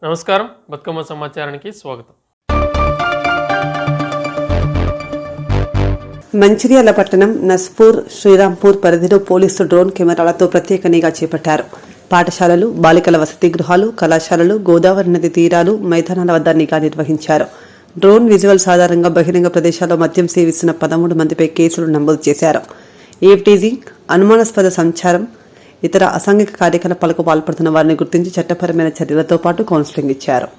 నమస్కారం. బతుకమ్మ సమాచారానికి స్వాగతం. మంచిర్యాల పట్టణం నస్పూర్ శ్రీరాంపూర్ పరిధిలో పోలీసులు డ్రోన్ కెమెరాలతో ప్రత్యేక నిఘా చేపట్టారు. పాఠశాలలు, బాలికల వసతి గృహాలు, కళాశాలలు, గోదావరి నది తీరాలు, మైదానాల వద్ద నిఘా నిర్వహించారు. డ్రోన్ విజువల్స్ ఆధారంగా బహిరంగ ప్రదేశాల్లో మద్యం సేవిస్తున్న 13 మందిపై కేసులు నమోదు చేశారు. ఈవ్టీజింగ్, అనుమానాస్పద సంచారం, ఇతర అసాంఘిక కార్యకలాపాలకు పాల్పడుతున్న వారిని గుర్తించి చట్టపరమైన చర్యలతో పాటు కౌన్సిలింగ్ ఇచ్చారు.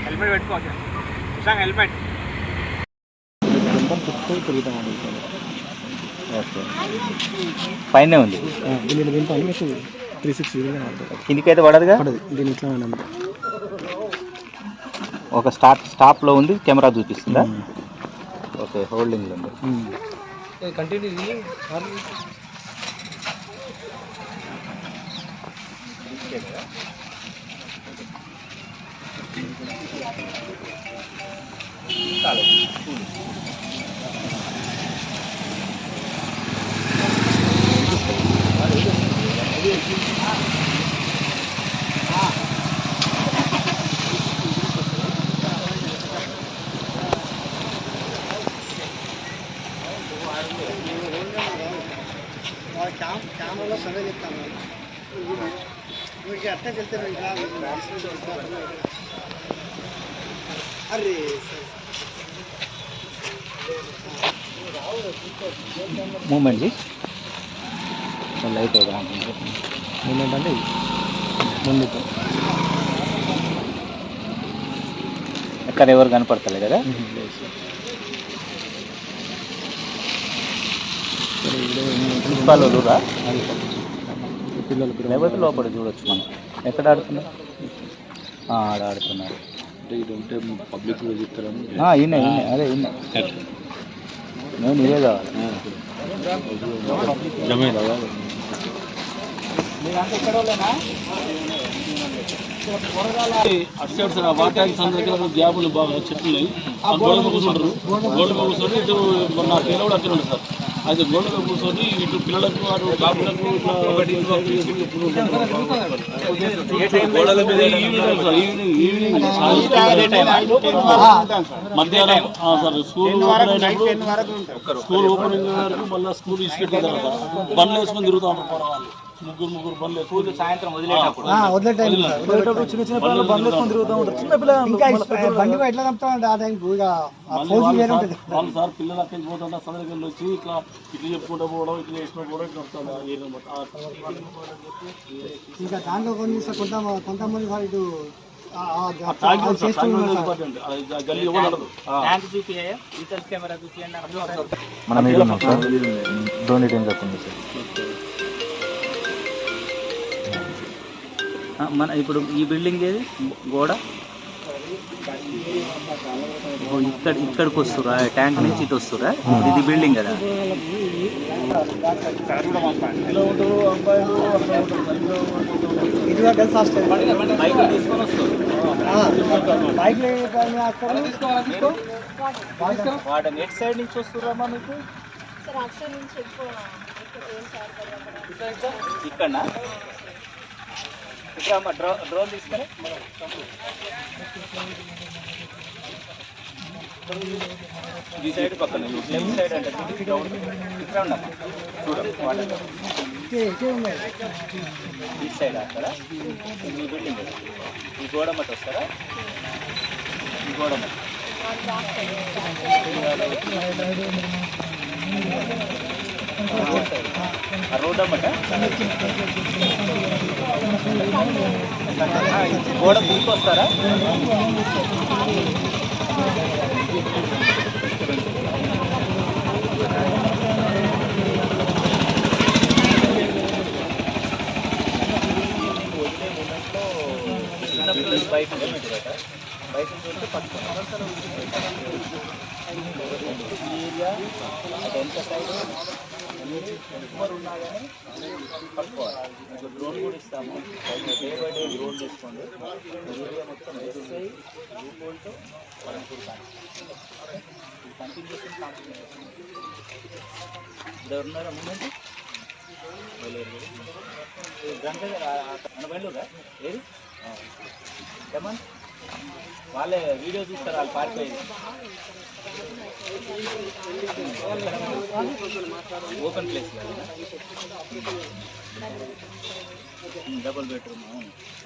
హెల్మెట్ పెట్టుకోవచ్చు. హెల్మెట్ పైన ఉంది, కిందికైతే పడదుగా. ఒక స్టాప్ లో ఉంది, కెమెరా చూపిస్తుందా? ఓకే, హోల్డింగ్ లో ఉంది. కెమెరాలో సర్వే చెప్తాను. అట్లా చెప్తాను. అరే మూమెంట్ లైట్ మూమెంట్ అంటే ముందు ఎక్కడ ఎవరు కనపడతలే కదా. ప్రిన్సిపాల్రా పిల్లలు లేకపోతే లోపల చూడొచ్చు. మనం ఎక్కడ ఆడుతున్నారు? ఆడ ఆడుతున్నారు. పబ్లిక్ ఈయన అదే ఈయన నేను ఇదే కావాలి. అటు సైడ్ సార్ వాటాకి సందర్భంగా గ్యాపులు బాగా చెట్లు గోడలు కూర్చుంటారు. గోడలు కూర్చొని ఇటు నా పిల్ల కూడా అక్కడ ఉంటుంది సార్. అయితే గోడలు కూర్చొని ఇటు పిల్లలకు అటు బాబులకు ఈవినింగ్ మధ్యాహ్నం సార్ స్కూల్ ఓపెనింగ్ వరకు మళ్ళీ స్కూల్ ఇచ్చిపెట్టిన తర్వాత బండ్లు వేసుకొని తిరుగుతూ ఉంటారు పోరగాళ్ళు. ముగ్గురు బండ్లు వేసుకొని సాయంత్రం వదిలేటప్పుడు చిన్న చిన్న పిల్లలు బండ్లు వేసుకొని తిరుగుతూ ఉంటారు. చిన్న పిల్లలు సార్ పిల్లలు అక్కడికి పోతుంటే సందర్భంలో వచ్చి ఇట్లా చెప్పుకుంటూ పోవడం, ఇట్లా చేసిన పోవడం ఇట్లా ఇంకా దాంట్లో కొంతమంది మనం ఏదో డ్రోన్ టైం చెప్తుంది సార్. మన ఇప్పుడు ఈ బిల్డింగ్ ఏది గోడ ఇక్కడికి వస్తురా? ట్యాంక్ నుంచి ఇటు వస్తురా? ఇది బిల్డింగ్ కదా. వాడు నెట్ సైడ్ నుంచి వస్తురా మీకు? ఇక్కడ డ్రోన్ తీసుకొని ఈ సైడ్ పక్కన లెఫ్ట్ సైడ్ అంటే ఇక్కడ ఉన్నాం చూడండి. ఈ సైడ్ అక్కడ ఈ బిల్డింగ్ ఈ గోడ మట్టి వస్తారా? ఈ గోడ మట్టి రోడ్ అన్నమాట. గోడ ముందుకు వస్తారా? అటు వెనక సైడ్ ఎవరు ఉన్నా కానీ పట్టుకోవాలి. మీకు డ్రోన్ కూడా ఇస్తాము, డే బై డే డ్రోన్ తీసుకోండి. ఏరియా మొత్తం ఎస్ఐ రూపోల్తో పరంపూర్ కంటిన్యూషన్ ఇక్కడ ఉన్నారా ముందు గంట మన బయలురా ఏది ఏమన్ వాళ్ళే వీడియో తీస్తారు, వాళ్ళు పారిపోయేది ఓపెన్ ప్లేస్ డబుల్ బెడ్రూమ్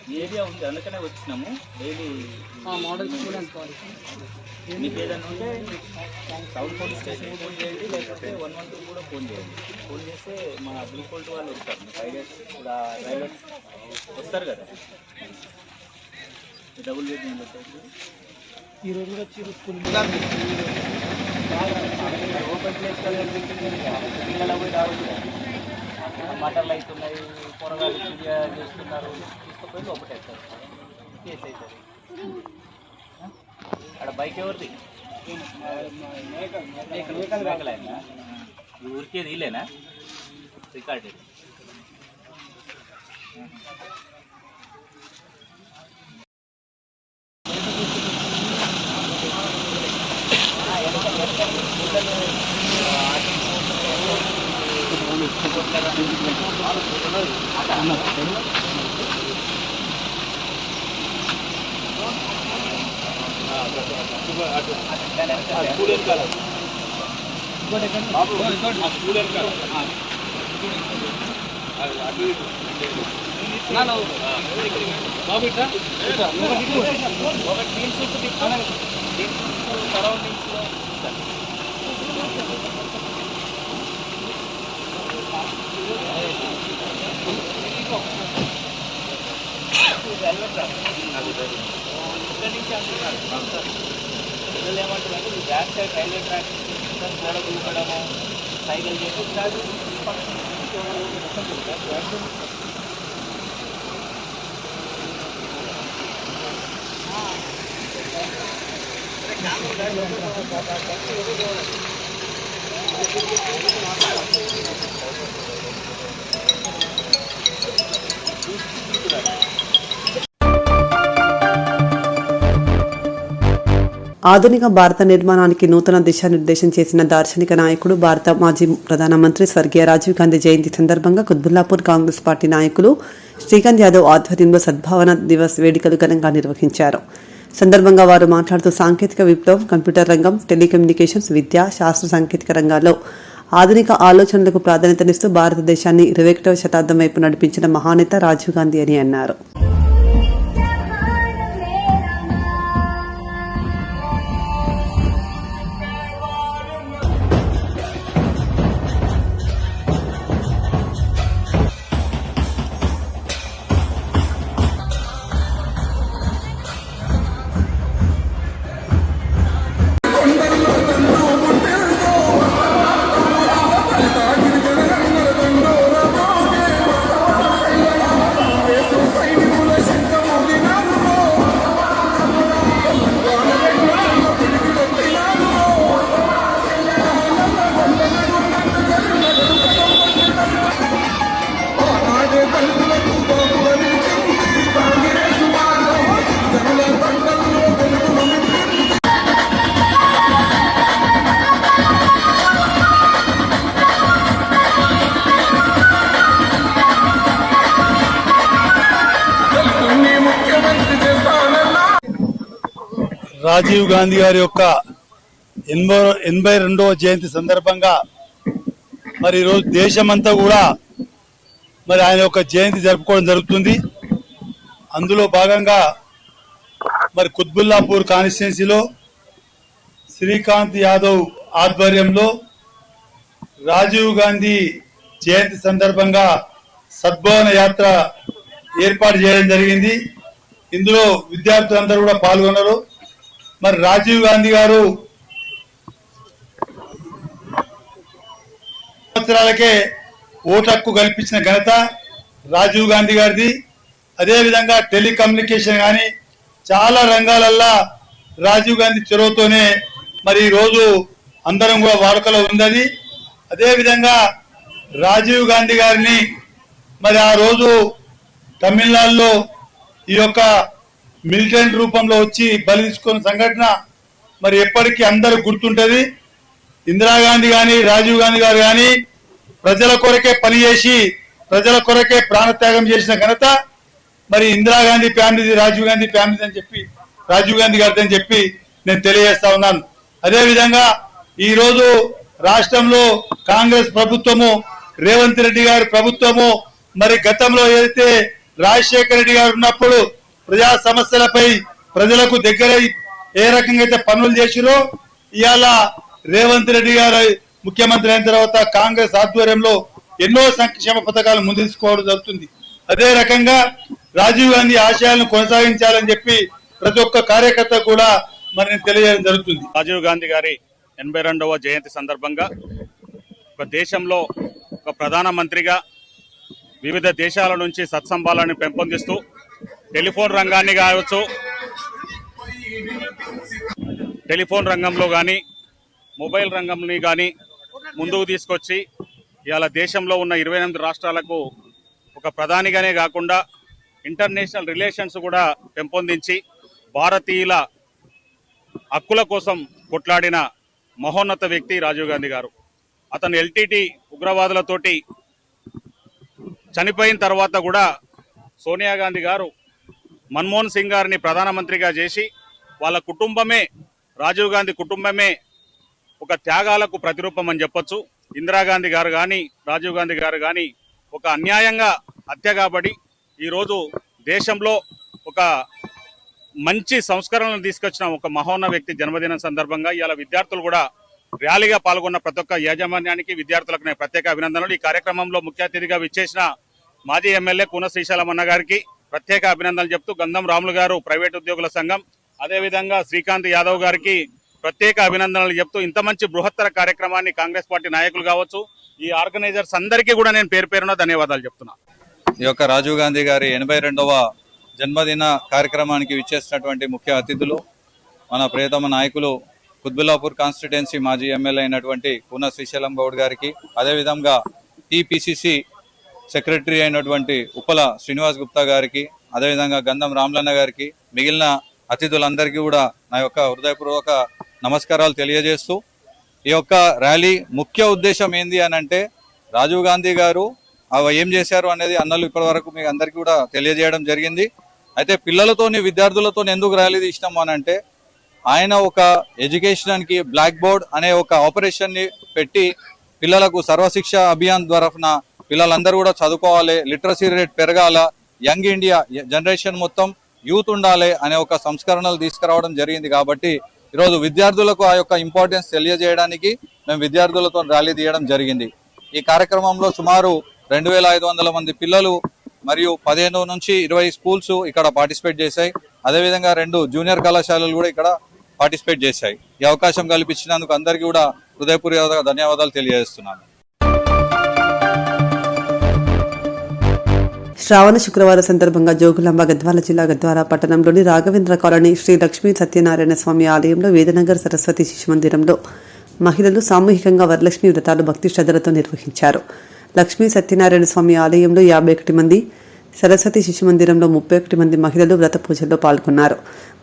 ఈ ఏరియా ఉంది, అందుకనే వచ్చినాము. డైలీ మీకు ఏదైనా ఉంటే టౌన్ పోలీస్ స్టేషన్ ఫోన్ చేయండి, లేకపోతే 112 కూడా ఫోన్ చేయండి. ఫోన్ చేస్తే మా బ్లూ కోల్ట్ వాళ్ళు వస్తారు, మీకు ఐడియా డ్రైవర్ వస్తారు కదా. డబుల్ బెడ్రూమ్ ఈ రోజు వచ్చి ఓపెన్ ప్లేస్ పిల్లలు పోయి రావచ్చు. మటర్లు అవుతున్నాయి, కూరగాయలు చేస్తున్నారు, తీసుకుపోయి లోపటేస్తారు, కేసు అవుతుంది. అక్కడ బైక్ ఎవరిది? మేకలైనా ఊరికేది ఇల్లేనా రికార్డు? పిల్లలు ఏమంటారు, బ్యాక్ సైడ్ రైల్వే ట్రాక్ గోడ దూకడము, సైకిల్ చేసి ఆధునిక భారత నిర్మాణానికి నూతన దిశానిర్దేశం చేసిన దార్శనిక నాయకుడు, భారత మాజీ ప్రధానమంత్రి స్వర్గీయ రాజీవ్ గాంధీ జయంతి సందర్భంగా కుత్బుల్లాపూర్ కాంగ్రెస్ పార్టీ నాయకులు శ్రీకాంత్ యాదవ్ ఆధ్వర్యంలో సద్భావన దివస్ వేడుకలు ఘనంగా నిర్వహించారు. సందర్భంగా వారు మాట్లాడుతూ సాంకేతిక విప్లవం, కంప్యూటర్ రంగం, టెలికమ్యూనికేషన్స్, విద్య, శాస్త్ర సాంకేతిక రంగాల్లో ఆధునిక ఆలోచనలకు ప్రాధాన్యతనిస్తూ భారతదేశాన్ని 21వ శతాబ్దం వైపు నడిపించిన మహానేత రాజీవ్ గాంధీ అని అన్నారు. రాజీవ్ గాంధీ గారి యొక్క 82వ జయంతి సందర్భంగా మరి ఈరోజు దేశమంతా కూడా మరి ఆయన యొక్క జయంతి జరుపుకోవడం జరుగుతుంది. అందులో భాగంగా మరి కుత్బుల్లాపూర్ కాన్స్టిట్యున్సీలో శ్రీకాంత్ యాదవ్ ఆధ్వర్యంలో రాజీవ్ గాంధీ జయంతి సందర్భంగా సద్భావన యాత్ర ఏర్పాటు చేయడం జరిగింది. ఇందులో విద్యార్థులందరూ కూడా పాల్గొన్నారు. మరి రాజీవ్ గాంధీ గారు సంవత్సరాలకే ఓటు హక్కు కల్పించిన ఘనత రాజీవ్ గాంధీ గారిది. అదేవిధంగా టెలికమ్యూనికేషన్ కానీ చాలా రంగాలల్లో రాజీవ్ గాంధీ చొరవతోనే మరి ఈరోజు అందరం కూడా వాడుకలో ఉందని. అదేవిధంగా రాజీవ్ గాంధీ గారిని మరి ఆ రోజు తమిళనాడులో ఈ యొక్క మిలిటెంట్ రూపంలో వచ్చి బలి తీసుకున్న సంఘటన మరి ఎప్పటికీ అందరూ గుర్తుంటది. ఇందిరాగాంధీ కానీ రాజీవ్ గాంధీ గారు కానీ ప్రజల కొరకే పనిచేసి ప్రజల కొరకే ప్రాణత్యాగం చేసిన ఘనత మరి ఇందిరాగాంధీ ఫ్యామిలీ, రాజీవ్ గాంధీ ఫ్యామిలీ అని చెప్పి, రాజీవ్ గాంధీ గారిది అని చెప్పి నేను తెలియజేస్తా ఉన్నాను. అదేవిధంగా ఈ రోజు రాష్ట్రంలో కాంగ్రెస్ ప్రభుత్వము, రేవంత్ రెడ్డి గారి ప్రభుత్వము మరి గతంలో ఏదైతే రాజశేఖర రెడ్డి గారు ఉన్నప్పుడు ప్రజా సమస్యలపై ప్రజలకు దగ్గరై ఏ రకంగా అయితే పనులు చేసిరో ఇవాళ రేవంత్ రెడ్డి గారు ముఖ్యమంత్రి అయిన తర్వాత కాంగ్రెస్ ఆధ్వర్యంలో ఎన్నో సంక్షేమ పథకాలు ముందు తీసుకోవడం జరుగుతుంది. అదే రకంగా రాజీవ్ గాంధీ ఆశయాలను కొనసాగించాలని చెప్పి ప్రతి ఒక్క కార్యకర్త కూడా మరి నేను తెలియజేయడం జరుగుతుంది. రాజీవ్ గాంధీ గారి 82వ జయంతి సందర్భంగా ఒక దేశంలో ఒక ప్రధానమంత్రిగా వివిధ దేశాల నుంచి సత్సంబాలను పెంపొందిస్తూ టెలిఫోన్ రంగాన్ని కావచ్చు, టెలిఫోన్ రంగంలో కానీ మొబైల్ రంగంని కానీ ముందుకు తీసుకొచ్చి ఇవాళ దేశంలో ఉన్న 28 రాష్ట్రాలకు ఒక ప్రధానిగానే కాకుండా ఇంటర్నేషనల్ రిలేషన్స్ కూడా పెంపొందించి భారతీయుల హక్కుల కోసం కొట్లాడిన మహోన్నత వ్యక్తి రాజీవ్ గాంధీ గారు. అతను ఎల్టీటీ ఉగ్రవాదులతోటి చనిపోయిన తర్వాత కూడా సోనియా గాంధీ గారు మన్మోహన్ సింగ్ గారిని ప్రధానమంత్రిగా చేసి వాళ్ళ కుటుంబమే, రాజీవ్ గాంధీ కుటుంబమే ఒక త్యాగాలకు ప్రతిరూపం అని చెప్పొచ్చు. ఇందిరాగాంధీ గారు కానీ రాజీవ్ గాంధీ గారు కానీ ఒక అన్యాయంగా హత్య కాబడి ఈరోజు దేశంలో ఒక మంచి సంస్కరణలు తీసుకొచ్చిన ఒక మహోన్నత వ్యక్తి జన్మదినం సందర్భంగా ఇవాళ విద్యార్థులు కూడా ర్యాలీగా పాల్గొన్న ప్రతి ఒక్క యాజమాన్యానికి, విద్యార్థులకు నేను ప్రత్యేక అభినందనలు. ఈ కార్యక్రమంలో ముఖ్య అతిథిగా విచ్చేసిన మాజీ ఎమ్మెల్యే కూన శ్రీశైలమన్న గారికి ప్రత్యేక అభినందనలు చెప్తూ, గంధం రాములు గారు ప్రైవేట్ ఉద్యోగుల సంఘం, అదేవిధంగా శ్రీకాంత్ యాదవ్ గారికి ప్రత్యేక అభినందనలు చెప్తూ ఇంత మంచి బృహత్తర కార్యక్రమాన్ని కాంగ్రెస్ పార్టీ నాయకులు కావచ్చు, ఈ ఆర్గనైజర్స్ అందరికీ కూడా నేను పేరు పేరున ధన్యవాదాలు చెప్తున్నా. ఈ యొక్క రాజీవ్ గాంధీ గారి 82వ జన్మదిన కార్యక్రమానికి విచ్చేసినటువంటి ముఖ్య అతిథులు మన ప్రియతమ నాయకులు కుత్బుల్లాపూర్ కాన్స్టిట్యుయెన్సీ మాజీ ఎమ్మెల్యే అయినటువంటి కూన శ్రీశైలం గౌడ్ గారికి, అదేవిధంగా టీపీసీసీ సెక్రటరీ అయినటువంటి ఉప్పల శ్రీనివాస్ గుప్తా గారికి, అదేవిధంగా గంధం రామలన్న గారికి, మిగిలిన అతిథులందరికీ కూడా నా యొక్క హృదయపూర్వక నమస్కారాలు తెలియజేస్తూ, ఈ యొక్క ర్యాలీ ముఖ్య ఉద్దేశం ఏంది అని అంటే రాజీవ్ గాంధీ గారు ఏం చేశారు అనేది అన్నలు ఇప్పటివరకు మీకు అందరికీ కూడా తెలియజేయడం జరిగింది. అయితే పిల్లలతోని, విద్యార్థులతోని ఎందుకు ర్యాలీ తీసినాము అని అంటే ఆయన ఒక ఎడ్యుకేషన్కి బ్లాక్ బోర్డ్ అనే ఒక ఆపరేషన్ని పెట్టి పిల్లలకు సర్వశిక్ష అభియాన్ ద్వారా పిల్లలందరూ కూడా చదువుకోవాలి, లిటరసీ రేట్ పెరగాల, యంగ్ ఇండియా జనరేషన్ మొత్తం యూత్ ఉండాలి అనే ఒక సంస్కరణలు తీసుకురావడం జరిగింది. కాబట్టి ఈరోజు విద్యార్థులకు ఆ యొక్క ఇంపార్టెన్స్ తెలియజేయడానికి మేము విద్యార్థులతో ర్యాలీ తీయడం జరిగింది. ఈ కార్యక్రమంలో సుమారు 2500 మంది పిల్లలు మరియు 15 నుంచి 20 స్కూల్స్ ఇక్కడ పార్టిసిపేట్ చేశాయి. అదేవిధంగా 2 జూనియర్ కళాశాలలు కూడా ఇక్కడ పార్టిసిపేట్ చేశాయి. ఈ అవకాశం కల్పించినందుకు అందరికీ కూడా హృదయపూర్వక ధన్యవాదాలు తెలియజేస్తున్నాను. శ్రావణ శుక్రవారం సందర్భంగా జోగులాంబ గద్వాల జిల్లా గద్వాల పట్టణంలోని రాఘవేంద్ర కాలనీ శ్రీ లక్ష్మీ సత్యనారాయణ స్వామి ఆలయంలో వేదనగర్ సరస్వతి శిశు మందిరంలో మహిళలు సామూహికంగా వరలక్ష్మి వ్రతాలు భక్తి శ్రద్ధలతో నిర్వహించారు. లక్ష్మీ సత్యనారాయణ స్వామి ఆలయంలో 51 మంది, సరస్వతి శిశు మందిరంలో 31 మంది మహిళలు వ్రత పూజల్లో పాల్గొన్నారు.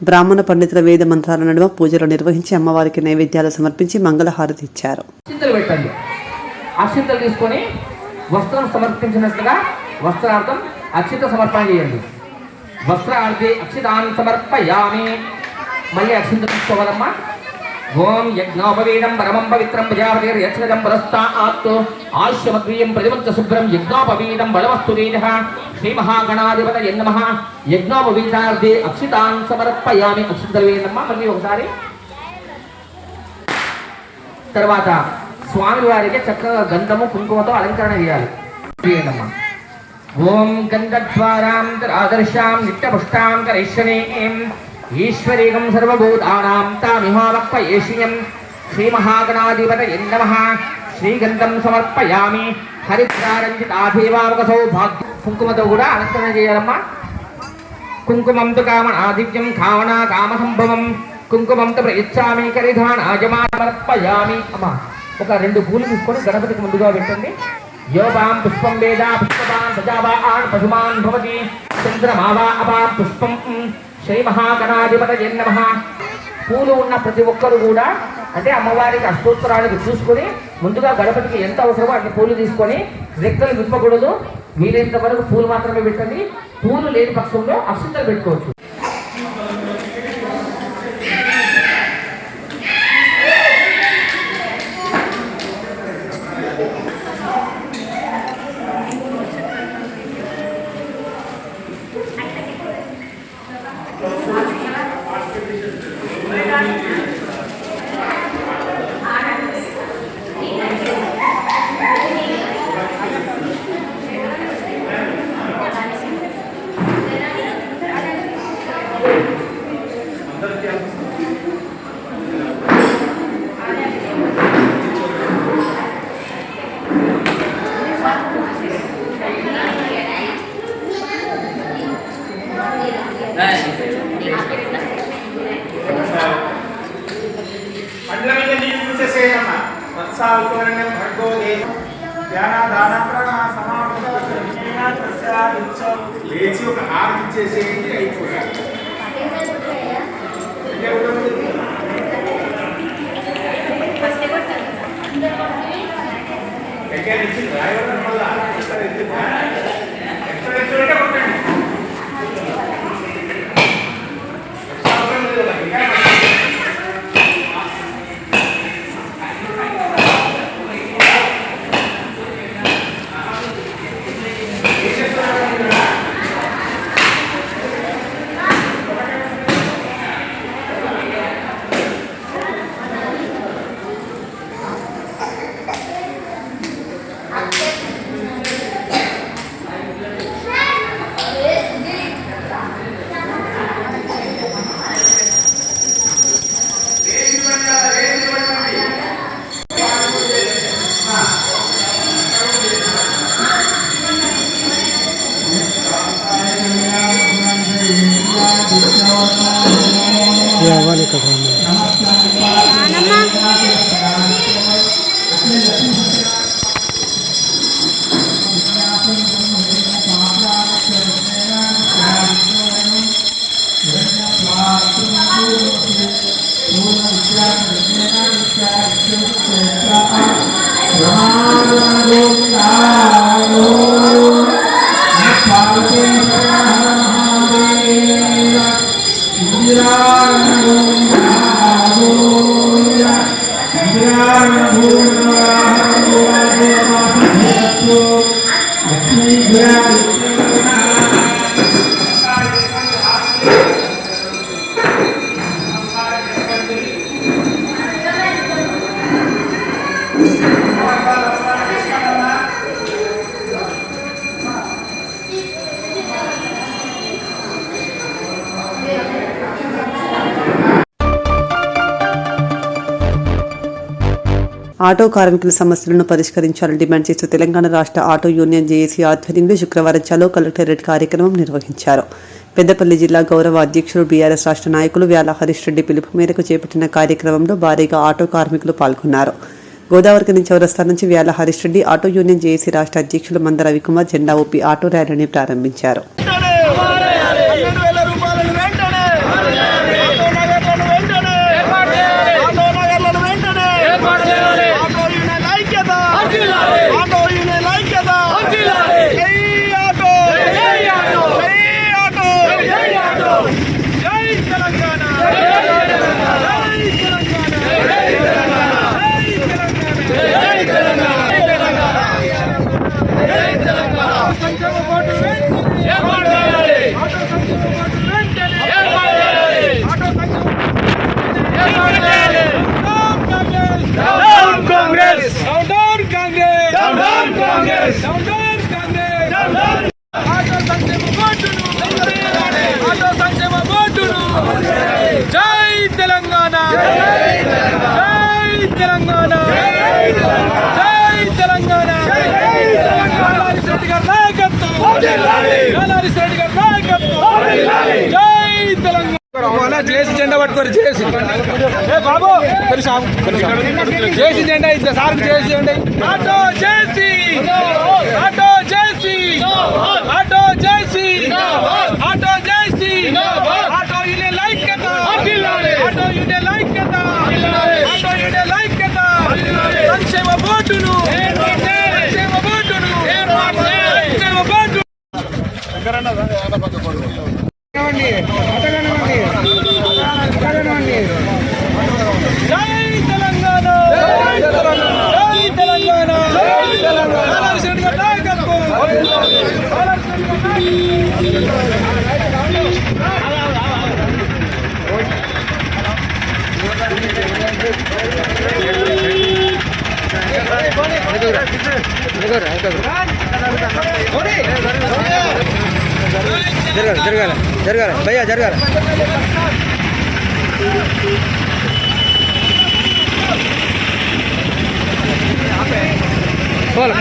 బ్రాహ్మణ పండితుల వేద మంత్రాల నడుమ పూజలు నిర్వహించి అమ్మవారికి నైవేద్యాలు సమర్పించి మంగళహారతి ఇచ్చారు. అక్షింతలు తీసుకొని వస్త్రం సమర్పించినట్లుగా వస్త్రార్థం అక్షిత సమర్పణ చేయండి. వస్త్రార్థి అక్షితాన్ని సమర్పయామి. మళ్ళీ అక్షింత తీసుకోవాలమ్మా. ఓం యజ్ఞోపవీతం పరమం పవిత్రం ప్రజాపతిర్ యజ్ఞం పురస్తాత్ ఆశ్యమగ్రీయం ప్రతిమంత శుభ్రం యజ్ఞోపవీతం బలవస్తు తేజః శ్రీ మహాగణాధిపతయే నమః. యజ్ఞోపవీతార్థి అక్షితాన్ సమర్పయామి. అక్షింతలు వేయండమ్మా. మళ్ళీ ఒకసారి. తర్వాత స్వామి వారికి చక్కగా గంధము కుంకుమతో అలంకరణ చేయాలి. వేయండమ్మా. ఓం గంధద్వారాం ఆదర్శాం నిత్యపుష్టాం కరిష్యనేం ఈశ్వరీకం సర్వభూతానాం తామిహావక్పయేషియం శ్రీ మహాగణాధిపతయే నమః. శ్రీగంధం సమర్పయామి. హరిద్రారంజితాధీవావకసౌ భాగ్య కుంకుమతో కూడా అలంకరణ చేయాలమ్మా. కుంకుమం తు కామనాదివ్యం కామనా కామ సంభవం కుంకుమం ప్రయచ్చామి కరిధానాజమానమర్పయామి. అమ్మ ఒక 2 పూలు తీసుకొని గణపతికి ముందుగా పెట్టండి. యోపాం పుష్పం వేద పుష్పవాన్ ప్రజావాన్ పశుమాన్ భవతి చంద్రమావా అపా పుష్పం శ్రీ మహాగణాధిపతయే నమః. పూలు ఉన్న ప్రతి ఒక్కరు కూడా అంటే అమ్మవారికి అష్టోత్తరానికి చూసుకొని ముందుగా గణపతికి ఎంత అవసరమో అన్ని పూలు తీసుకొని రెక్కలు విప్పకూడదు. వీలైనంత వరకు పూలు మాత్రమే పెట్టండి. పూలు లేని పక్షంలో అక్షంతలు పెట్టుకోవచ్చు. లేచి ఒక హారతి ఇచ్చేసేయండి, అయిపోతుంది. ఆటో కార్మికుల సమస్యలను పరిష్కరించాలని డిమాండ్ చేస్తూ తెలంగాణ రాష్ట్ర ఆటో యూనియన్ జేఏసీ ఆధ్వర్యంలో శుక్రవారం చలో కలెక్టరేట్ కార్యక్రమం నిర్వహించారు. పెద్దపల్లి జిల్లా గౌరవ అధ్యక్షులు బీఆర్ఎస్ రాష్ట్ర నాయకులు వ్యాల హరీష్ రెడ్డి పిలుపు మేరకు చేపట్టిన కార్యక్రమంలో భారీగా ఆటో కార్మికులు పాల్గొన్నారు. గోదావరికని చౌరస్తా నుంచి Vyala Harish Reddy auto union JAC రాష్ట్ర అధ్యక్షులు మంద రవికుమార్ జెండా ఊపి ఆటో ర్యాలీని ప్రారంభించారు. జై తెలంగాణ, జై తెలంగాణ, జై తెలంగాణ. నల్లారి రెడ్డి గారి నాయకత్వం, నల్లారి రెడ్డి గారి నాయకత్వం. జై తెలంగాణ. జేసీ జెండా పట్టుకోరు జేసీ ఏ బాబు జేసీ జెండా ఇట్లా సార్ జేసీ జెండా ఆటో జేసీ ఆటో జేసీ ఆటో జేసీ ఆటో జేసీ ఆటో యూనియన్ ఐక్యత ఆటో యూనియన్ ఐక్యత ఆటో యూనియన్ ఐక్యత సంక్షేమ బోర్డును సంక్షేమ బోర్డును సంక్షేమ బోర్డు జై తెలంగాణ జై తెలంగాణ జై తెలంగాణ నాయకత్వం జరగాలి భయ్యా జరగాలి పోలే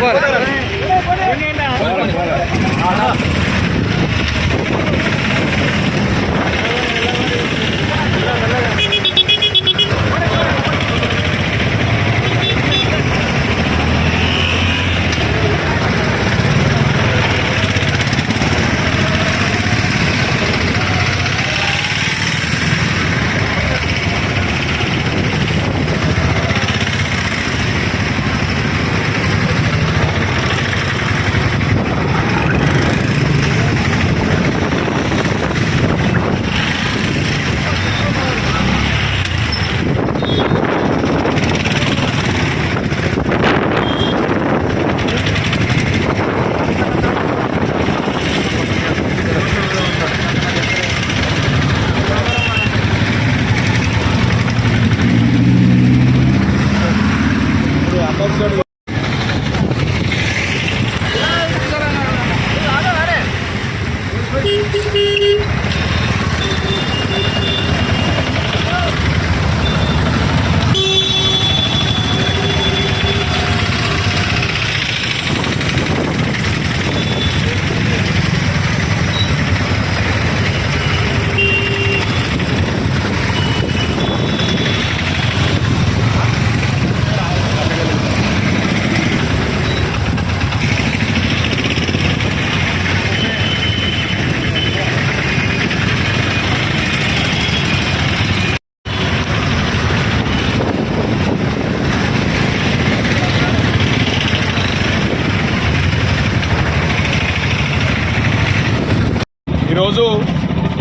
ఈరోజు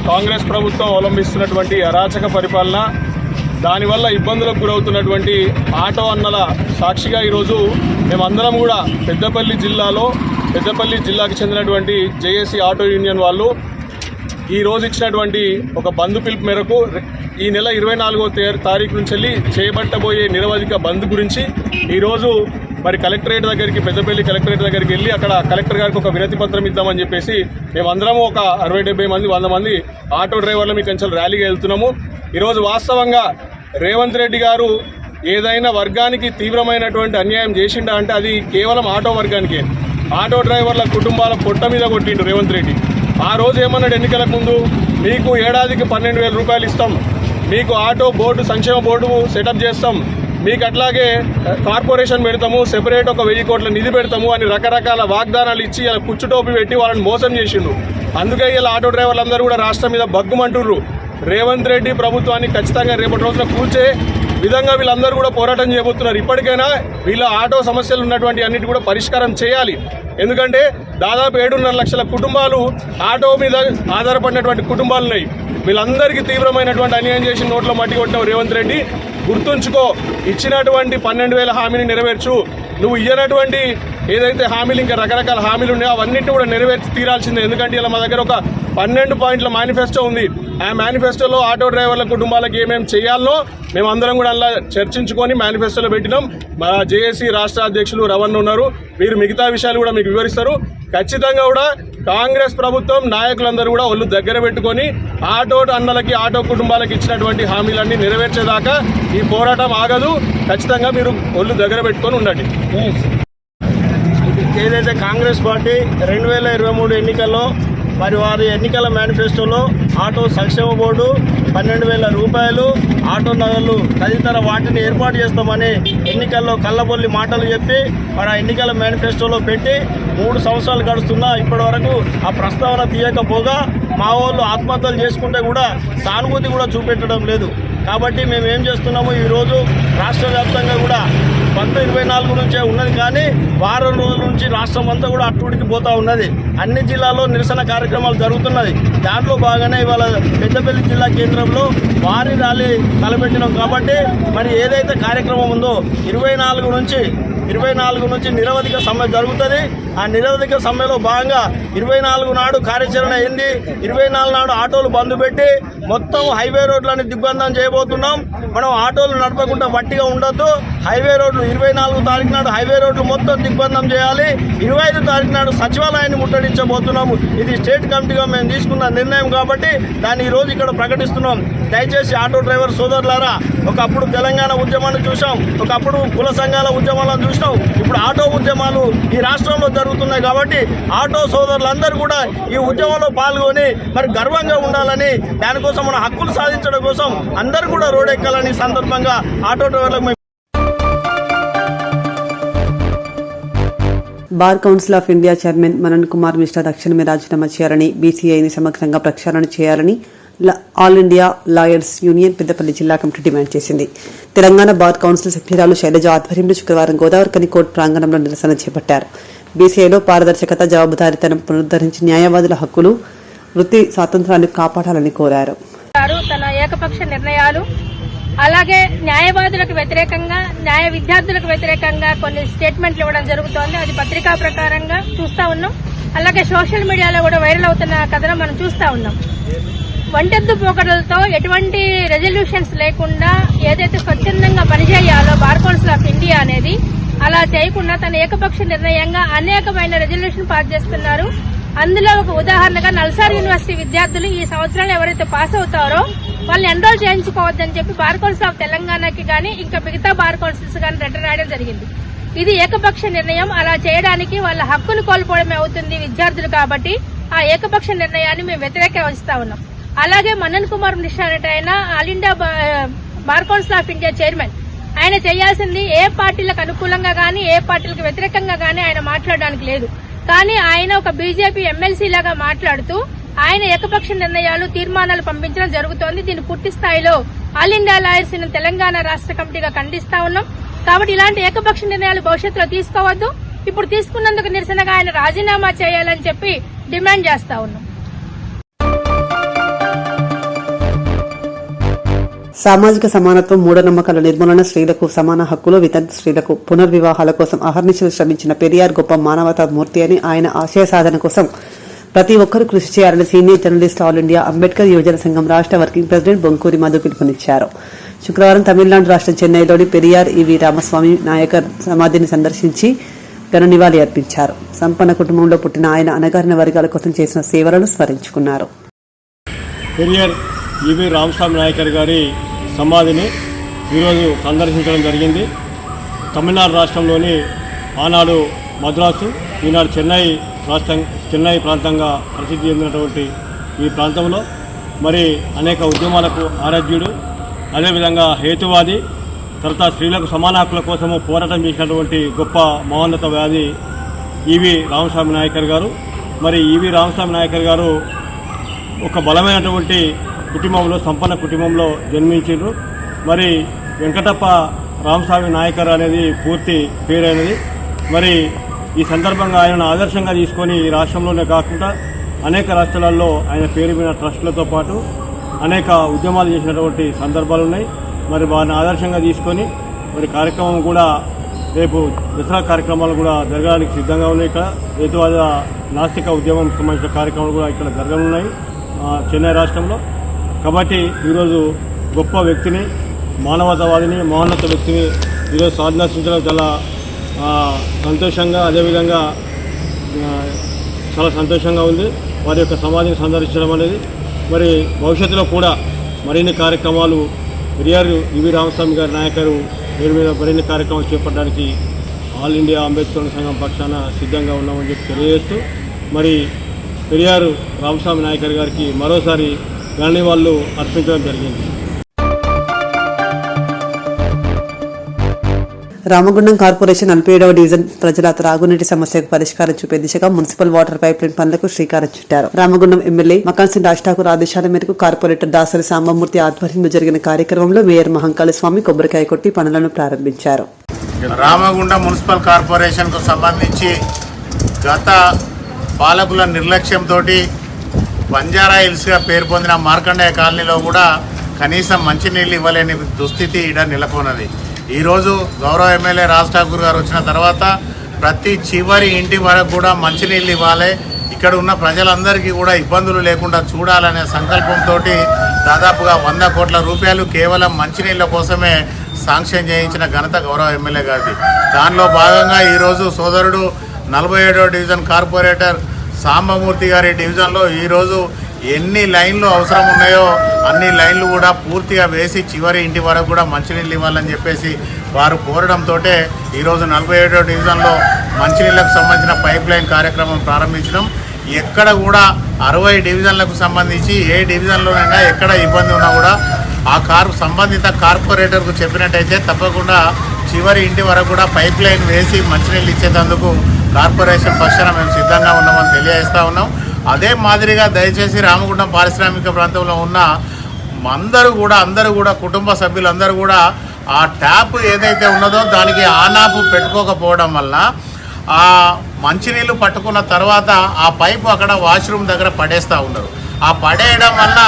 కాంగ్రెస్ ప్రభుత్వం అవలంబిస్తున్నటువంటి అరాచక పరిపాలన, దానివల్ల ఇబ్బందులకు గురవుతున్నటువంటి ఆటో అన్నల సాక్షిగా ఈరోజు మేమందరం కూడా పెద్దపల్లి జిల్లాకి చెందినటువంటి జేఏసీ ఆటో యూనియన్ వాళ్ళు ఈరోజు ఇచ్చినటువంటి ఒక బంద్ పిలుపు మేరకు ఈ నెల 24వ తారీఖు నుంచి వెళ్ళి చేపట్టబోయే నిరవధిక బంద్ గురించి ఈరోజు మరి కలెక్టరేట్ దగ్గరికి, పెద్దపల్లి కలెక్టరేట్ దగ్గరికి వెళ్ళి అక్కడ కలెక్టర్ గారికి ఒక వినతి పత్రం ఇద్దామని చెప్పేసి మేమందరం ఒక 60-70 మంది 100 మంది ఆటో డ్రైవర్లు మీ కంచెలు ర్యాలీగా వెళ్తున్నాము. ఈరోజు వాస్తవంగా రేవంత్ రెడ్డి గారు ఏదైనా వర్గానికి తీవ్రమైనటువంటి అన్యాయం చేసిండా అంటే అది కేవలం ఆటో వర్గానికే. ఆటో డ్రైవర్ల కుటుంబాల పొట్ట మీద కొట్టిండు రేవంత్ రెడ్డి. ఆ రోజు ఏమన్నాడు ఎన్నికలకు ముందు, మీకు ఏడాదికి 12,000 రూపాయలు ఇస్తాం, మీకు ఆటో బోర్డు సంక్షేమ బోర్డు సెటప్ చేస్తాం, మీకు అట్లాగే కార్పొరేషన్ పెడతాము, సెపరేట్ ఒక 1000 కోట్ల నిధి పెడతాము అని రకరకాల వాగ్దానాలు ఇచ్చి ఇలా కుచ్చుటోపి పెట్టి వాళ్ళని మోసం చేసిండు. అందుకే ఇలా ఆటో డ్రైవర్లందరూ కూడా రాష్ట్రం మీద బగ్గుమంటుర్రు. రేవంత్ రెడ్డి ప్రభుత్వాన్ని ఖచ్చితంగా రేపటి రోజున కూల్చే విధంగా వీళ్ళందరూ కూడా పోరాటం చేయబోతున్నారు. ఇప్పటికైనా వీళ్ళ ఆటో సమస్యలు ఉన్నటువంటి అన్నిటి కూడా పరిష్కారం చేయాలి. ఎందుకంటే దాదాపు 7.5 లక్షల కుటుంబాలు ఆటో మీద ఆధారపడినటువంటి కుటుంబాలు ఉన్నాయి. వీళ్ళందరికీ తీవ్రమైనటువంటి అన్యాయం చేసి నోట్లో మట్టి కొట్టిన రేవంత్ రెడ్డి, గుర్తుంచుకో, ఇచ్చినటువంటి 12,000 హామీని నెరవేర్చు. నువ్వు ఇయ్యనటువంటి ఏదైతే హామీలు ఇంకా రకరకాల హామీలు ఉన్నాయో అవన్నిటిని కూడా నెరవేర్చి తీరాల్సిందే. ఎందుకంటే ఇలా మా దగ్గర ఒక 12 పాయింట్ల మేనిఫెస్టో ఉంది. ఆ మేనిఫెస్టోలో ఆటో డ్రైవర్ల కుటుంబాలకు ఏమేమి చేయాలనో మేమందరం కూడా అలా చర్చించుకొని మేనిఫెస్టోలో పెట్టినాం. మా జేఏసీ రాష్ట్ర అధ్యక్షులు రవణ్ ఉన్నారు, వీరు మిగతా విషయాలు కూడా మీకు వివరిస్తారు. ఖచ్చితంగా కూడా కాంగ్రెస్ ప్రభుత్వం నాయకులందరూ కూడా ఒళ్ళు దగ్గర పెట్టుకొని ఆటో అన్నలకి, ఆటో కుటుంబాలకు ఇచ్చినటువంటి హామీలన్నీ నెరవేర్చేదాకా ఈ పోరాటం ఆగదు. ఖచ్చితంగా మీరు ఒళ్ళు దగ్గర పెట్టుకొని ఉండండి. ఏదైతే కాంగ్రెస్ పార్టీ 2023 ఎన్నికల్లో మరి వారి ఎన్నికల మేనిఫెస్టోలో ఆటో సంక్షేమ బోర్డు 12,000 రూపాయలు, ఆటో నగలు తదితర వాటిని ఏర్పాటు చేస్తామని ఎన్నికల్లో కళ్ళబొల్లి మాటలు చెప్పి మరి ఆ ఎన్నికల మేనిఫెస్టోలో పెట్టి 3 సంవత్సరాలు గడుస్తున్నా ఇప్పటి వరకు ఆ ప్రస్తావన తీయకపోగా మా వాళ్ళు ఆత్మహత్యలు చేసుకుంటే కూడా సానుభూతి కూడా చూపెట్టడం లేదు. కాబట్టి మేము ఏం చేస్తున్నాము, ఈరోజు రాష్ట్ర వ్యాప్తంగా కూడా 24 నుంచే ఉన్నది, కానీ వారం రోజుల నుంచి రాష్ట్రం అంతా కూడా అట్టుడికి పోతూ ఉన్నది. అన్ని జిల్లాల్లో నిరసన కార్యక్రమాలు జరుగుతున్నది. దాంట్లో భాగంగానే ఇవాళ పెద్దపల్లి జిల్లా కేంద్రంలో భారీ ర్యాలీ తలపెట్టినాం. కాబట్టి మరి ఏదైతే కార్యక్రమం ఉందో 24 నుంచి నిరవధిక సమ్మె జరుగుతుంది. ఆ నిరవధిక సమ్మెలో భాగంగా 24 నాడు కార్యాచరణ అయింది. 24 నాడు ఆటోలు బంద్ పెట్టి మొత్తం హైవే రోడ్లని దిగ్బంధం చేయబోతున్నాం. మనం ఆటోలు నడపకుండా వట్టిగా ఉండొద్దు. హైవే రోడ్లు 24 తారీఖు నాడు హైవే రోడ్లు మొత్తం దిగ్బంధం చేయాలి. 25 తారీఖు నాడు సచివాలయాన్ని ముట్టడించబోతున్నాము. ఇది స్టేట్ కమిటీగా మేము తీసుకున్న నిర్ణయం కాబట్టి దాన్ని ఈరోజు ఇక్కడ ప్రకటిస్తున్నాం. దయచేసి ఆటో డ్రైవర్ సోదరులారా, ఒకప్పుడు తెలంగాణ ఉద్యమాన్ని చూసాం, ఒకప్పుడు కుల సంఘాల ఉద్యమాలను చూసినాం, ఇప్పుడు ఆటో ఉద్యమాలు ఈ రాష్ట్రంలో జరుగుతున్నాయి. కాబట్టి ఆటో సోదరులందరూ కూడా ఈ ఉద్యమంలో పాల్గొని మరి గర్వంగా ఉండాలని, దానికోసం మన హక్కులు సాధించడం కోసం అందరూ కూడా రోడ్డెక్కాలని సందర్భంగా ఆటో డ్రైవర్లకు bar council of India chairman Manan Kumar Mishra తక్షణమే రాజీనామా చేయాలని, బీసీఐని సమగ్రంగా ప్రక్షాళన చేయాలని all India lawyers union Peddapalli జిల్లా కమిటీ డిమాండ్ చేసింది. తెలంగాణ బార్ కౌన్సిల్ సభ్యురాలు శైలజ ఆధ్వర్యంలో శుక్రవారం గోదావరిఖని కోర్టు ప్రాంగణంలో నిరసన చేపట్టారు. బీసీఐలో పారదర్శకత, జవాబుదారీతనం పునరుద్ధరించి న్యాయవాదుల హక్కులు, వృత్తి స్వాతంత్రాన్ని కాపాడాలని కోరారు. తన ఏకపక్ష నిర్ణయాలు, అలాగే న్యాయవాదులకు వ్యతిరేకంగా, న్యాయ విద్యార్థులకు వ్యతిరేకంగా కొన్ని స్టేట్మెంట్లు ఇవ్వడం జరుగుతోంది. అది పత్రికా ప్రకారంగా చూస్తా ఉన్నాం. అలాగే సోషల్ మీడియాలో కూడా వైరల్ అవుతున్న కథనం మనం చూస్తా ఉన్నాం. వంటెద్దు పోకడలతో ఎటువంటి రెజల్యూషన్స్ లేకుండా ఏదైతే స్వచ్ఛందంగా పనిచేయాలో బార్ కౌన్సిల్ ఆఫ్ ఇండియా అనేది అలా చేయకుండా తన ఏకపక్ష నిర్ణయంగా అనేకమైన రెజల్యూషన్ పాస్ చేస్తున్నారు. అందులో ఒక ఉదాహరణగా నల్సార్ యూనివర్సిటీ విద్యార్థులు ఈ సంవత్సరాలు ఎవరైతే పాస్ అవుతారో వాళ్ళని ఎన్రోల్ చేయించుకోవద్దని చెప్పి బార్ కౌన్సిల్ ఆఫ్ తెలంగాణకి గానీ ఇంకా మిగతా బార్ కౌన్సిల్స్ గానీ లెటర్ రాయడం జరిగింది. ఇది ఏకపక్ష నిర్ణయం. అలా చేయడానికి వాళ్ళ హక్కును కోల్పోవడమే అవుతుంది విద్యార్థులు. కాబట్టి ఆ ఏకపక్ష నిర్ణయాన్ని మేము వ్యతిరేకిస్తా ఉన్నాం. అలాగే మనన్ కుమార్ మిశ్రా అనేట ఆయన all India bar council of India chairman. ఆయన చేయాల్సింది ఏ పార్టీలకు అనుకూలంగా గానీ ఏ పార్టీలకు వ్యతిరేకంగా గానీ ఆయన మాట్లాడడానికి లేదు. కానీ ఆయన ఒక బీజేపీ ఎమ్మెల్సీ లాగా మాట్లాడుతూ ఆయన ఏకపక్ష నిర్ణయాలు, తీర్మానాలు పంపించడం జరుగుతోంది. దీన్ని పూర్తి స్థాయిలో ఆల్ ఇండియా లాయర్స్ తెలంగాణ రాష్ట్ర కమిటీగా ఖండిస్తా ఉన్నాం. కాబట్టి ఇలాంటి ఏకపక్ష నిర్ణయాలు భవిష్యత్తులో తీసుకోవద్దు. ఇప్పుడు తీసుకున్నందుకు నిరసనగా ఆయన రాజీనామా చేయాలని చెప్పి డిమాండ్ చేస్తా ఉన్నాం. సామాజిక సమానత్వం, మూఢనమ్మకాల నిర్మూలన, స్త్రీలకు సమాన హక్కులు, వితంతు స్త్రీలకు పునర్వివాహాల కోసం అహర్నిశలు శ్రమించిన పెరియార్ గొప్ప మానవతా మూర్తి అని, ఆయన ఆశయ సాధన కోసం ప్రతి ఒక్కరూ కృషి చేయాలని senior journalist all India Ambedkar యువజన సంఘం రాష్ట్ర వర్కింగ్ ప్రెసిడెంట్ బొంకూరి మధు పిలుపునిచ్చారు. శుక్రవారం తమిళనాడు రాష్ట్రం చెన్నైలోని పెరియార్ ఈవి రామస్వామి నాయకర్ సమాధిని సందర్శించి ఘన నివాళి అర్పించారు. సంపన్న కుటుంబంలో పుట్టిన ఆయన అణగారిన వర్గాల కోసం చేసిన సేవలను స్మరించుకున్నారు. పెరియార్ ఈవి రామస్వామి నాయకర్ గారి సమాధిని ఈరోజు సందర్శించడం జరిగింది. తమిళనాడు రాష్ట్రంలోని ఆనాడు మద్రాసు, ఈనాడు చెన్నై ప్రాంతంగా ప్రసిద్ధి చెందినటువంటి ఈ ప్రాంతంలో మరి అనేక ఉద్యమాలకు ఆరాధ్యుడు, అదేవిధంగా హేతువాది, తర్వాత స్త్రీలకు సమాన హక్కుల కోసము పోరాటం చేసినటువంటి గొప్ప మహోన్నత వ్యాధి ఈవి రామస్వామి నాయకర్ గారు. మరి ఈవి రామస్వామి నాయకర్ గారు ఒక బలమైనటువంటి కుటుంబంలో, సంపన్న కుటుంబంలో జన్మించారు. మరి వెంకటప్ప రామస్వామి నాయకర్ అనేది పూర్తి పేరైనది. మరి ఈ సందర్భంగా ఆయనను ఆదర్శంగా తీసుకొని ఈ రాష్ట్రంలోనే కాకుండా అనేక రాష్ట్రాలలో ఆయన పేరు మీద ట్రస్టులతో పాటు అనేక ఉద్యమాలు చేసినటువంటి సందర్భాలు ఉన్నాయి. మరి వారిని ఆదర్శంగా తీసుకొని మరి కార్యక్రమం కూడా రేపు దసరా కార్యక్రమాలు కూడా జరగడానికి సిద్ధంగా ఉన్నాయి. ఇక్కడ హేతువాద నాస్తిక ఉద్యమం సంబంధించిన కార్యక్రమాలు కూడా ఇక్కడ జరగనున్నాయి చెన్నై రాష్ట్రంలో. కాబట్టి ఈరోజు గొప్ప వ్యక్తిని, మానవతావాదిని, మహోన్నత వ్యక్తిని ఈరోజు సందర్శించడం చాలా సంతోషంగా, అదేవిధంగా చాలా సంతోషంగా ఉంది వారి యొక్క సమాధిని సందర్శించడం అనేది. మరి భవిష్యత్తులో కూడా మరిన్ని కార్యక్రమాలు పెరియార్ ఈవి రామస్వామి గారి నాయకరు పేరు మీద మరిన్ని కార్యక్రమాలు చేపట్టడానికి ఆల్ ఇండియా అంబేద్కర్ సంఘం పక్షాన సిద్ధంగా ఉన్నామని చెప్పి తెలియజేస్తూ, మరి పెరియారు రామస్వామి నాయకర్ గారికి మరోసారి ధన్యవాదాలు అర్పించడం జరిగింది. రామగుండం కార్పొరేషన్ 47వ డివిజన్ ప్రజల త్రాగునీటి సమస్యకు పరిష్కారం చూపే దిశగా మున్సిపల్ వాటర్ పైప్ లైన్ పనులకు శ్రీకారం చుట్టారు. రామగుండం ఎమ్మెల్యే మకాన్సింగ్ రాజ్ ఠాకూర్ ఆదేశాల మేరకు కార్పొరేటర్ దాసరి సాంబమూర్తి ఆధ్వర్యంలో జరిగిన కార్యక్రమంలో మేయర్ మహంకాళ స్వామి కొబ్బరికాయ కొట్టి పనులను ప్రారంభించారు. రామగుండం మున్సిపల్ కార్పొరేషన్ కు సంబంధించి గత పాలకుల నిర్లక్ష్యంతో బంజారా హిల్స్ గా పేరు పొందిన మార్కండేయ కాలనీలో కూడా కనీసం మంచినీళ్ళు ఇవ్వలేని దుస్థితి ఇక్కడ నెలకొన్నది. ఈరోజు గౌరవ ఎమ్మెల్యే రాజ్ ఠాకూర్ గారు వచ్చిన తర్వాత ప్రతి చివరి ఇంటి వరకు కూడా మంచినీళ్ళు ఇవ్వాలి, ఇక్కడ ఉన్న ప్రజలందరికీ కూడా ఇబ్బందులు లేకుండా చూడాలనే సంకల్పంతో దాదాపుగా 100 కోట్ల రూపాయలు కేవలం మంచినీళ్ళ కోసమే శాంక్షన్ చేయించిన ఘనత గౌరవ ఎమ్మెల్యే గారిది. దానిలో భాగంగా ఈరోజు సోదరుడు 47వ డివిజన్ కార్పొరేటర్ సాంబమూర్తి గారి డివిజన్లో ఈరోజు ఎన్ని లైన్లు అవసరం ఉన్నాయో అన్ని లైన్లు కూడా పూర్తిగా వేసి చివరి ఇంటి వరకు కూడా మంచినీళ్ళు ఇవ్వాలని చెప్పేసి వారు కోరడంతో ఈరోజు 47వ డివిజన్లో మంచినీళ్ళకు సంబంధించిన పైప్ లైన్ కార్యక్రమం ప్రారంభించడం. ఎక్కడ కూడా 60 డివిజన్లకు సంబంధించి ఏ డివిజన్లోనైనా ఎక్కడ ఇబ్బంది ఉన్నా కూడా ఆ సంబంధిత కార్పొరేటర్కు చెప్పినట్టయితే తప్పకుండా చివరి ఇంటి వరకు కూడా పైప్ లైన్ వేసి మంచినీళ్ళు ఇచ్చేందుకు కార్పొరేషన్ పక్షాన మేము సిద్ధంగా ఉన్నామని తెలియజేస్తూ ఉన్నాం. అదే మాదిరిగా దయచేసి రామగుండం పారిశ్రామిక ప్రాంతంలో ఉన్న అందరూ కూడా కుటుంబ సభ్యులందరూ కూడా ఆ ట్యాప్ ఏదైతే ఉన్నదో దానికి ఆన్ ఆఫ్ పెట్టుకోకపోవడం వల్ల ఆ మంచినీళ్ళు పట్టుకున్న తర్వాత ఆ పైపు అక్కడ వాష్రూమ్ దగ్గర పడేస్తూ ఉన్నారు. ఆ పడేయడం వల్ల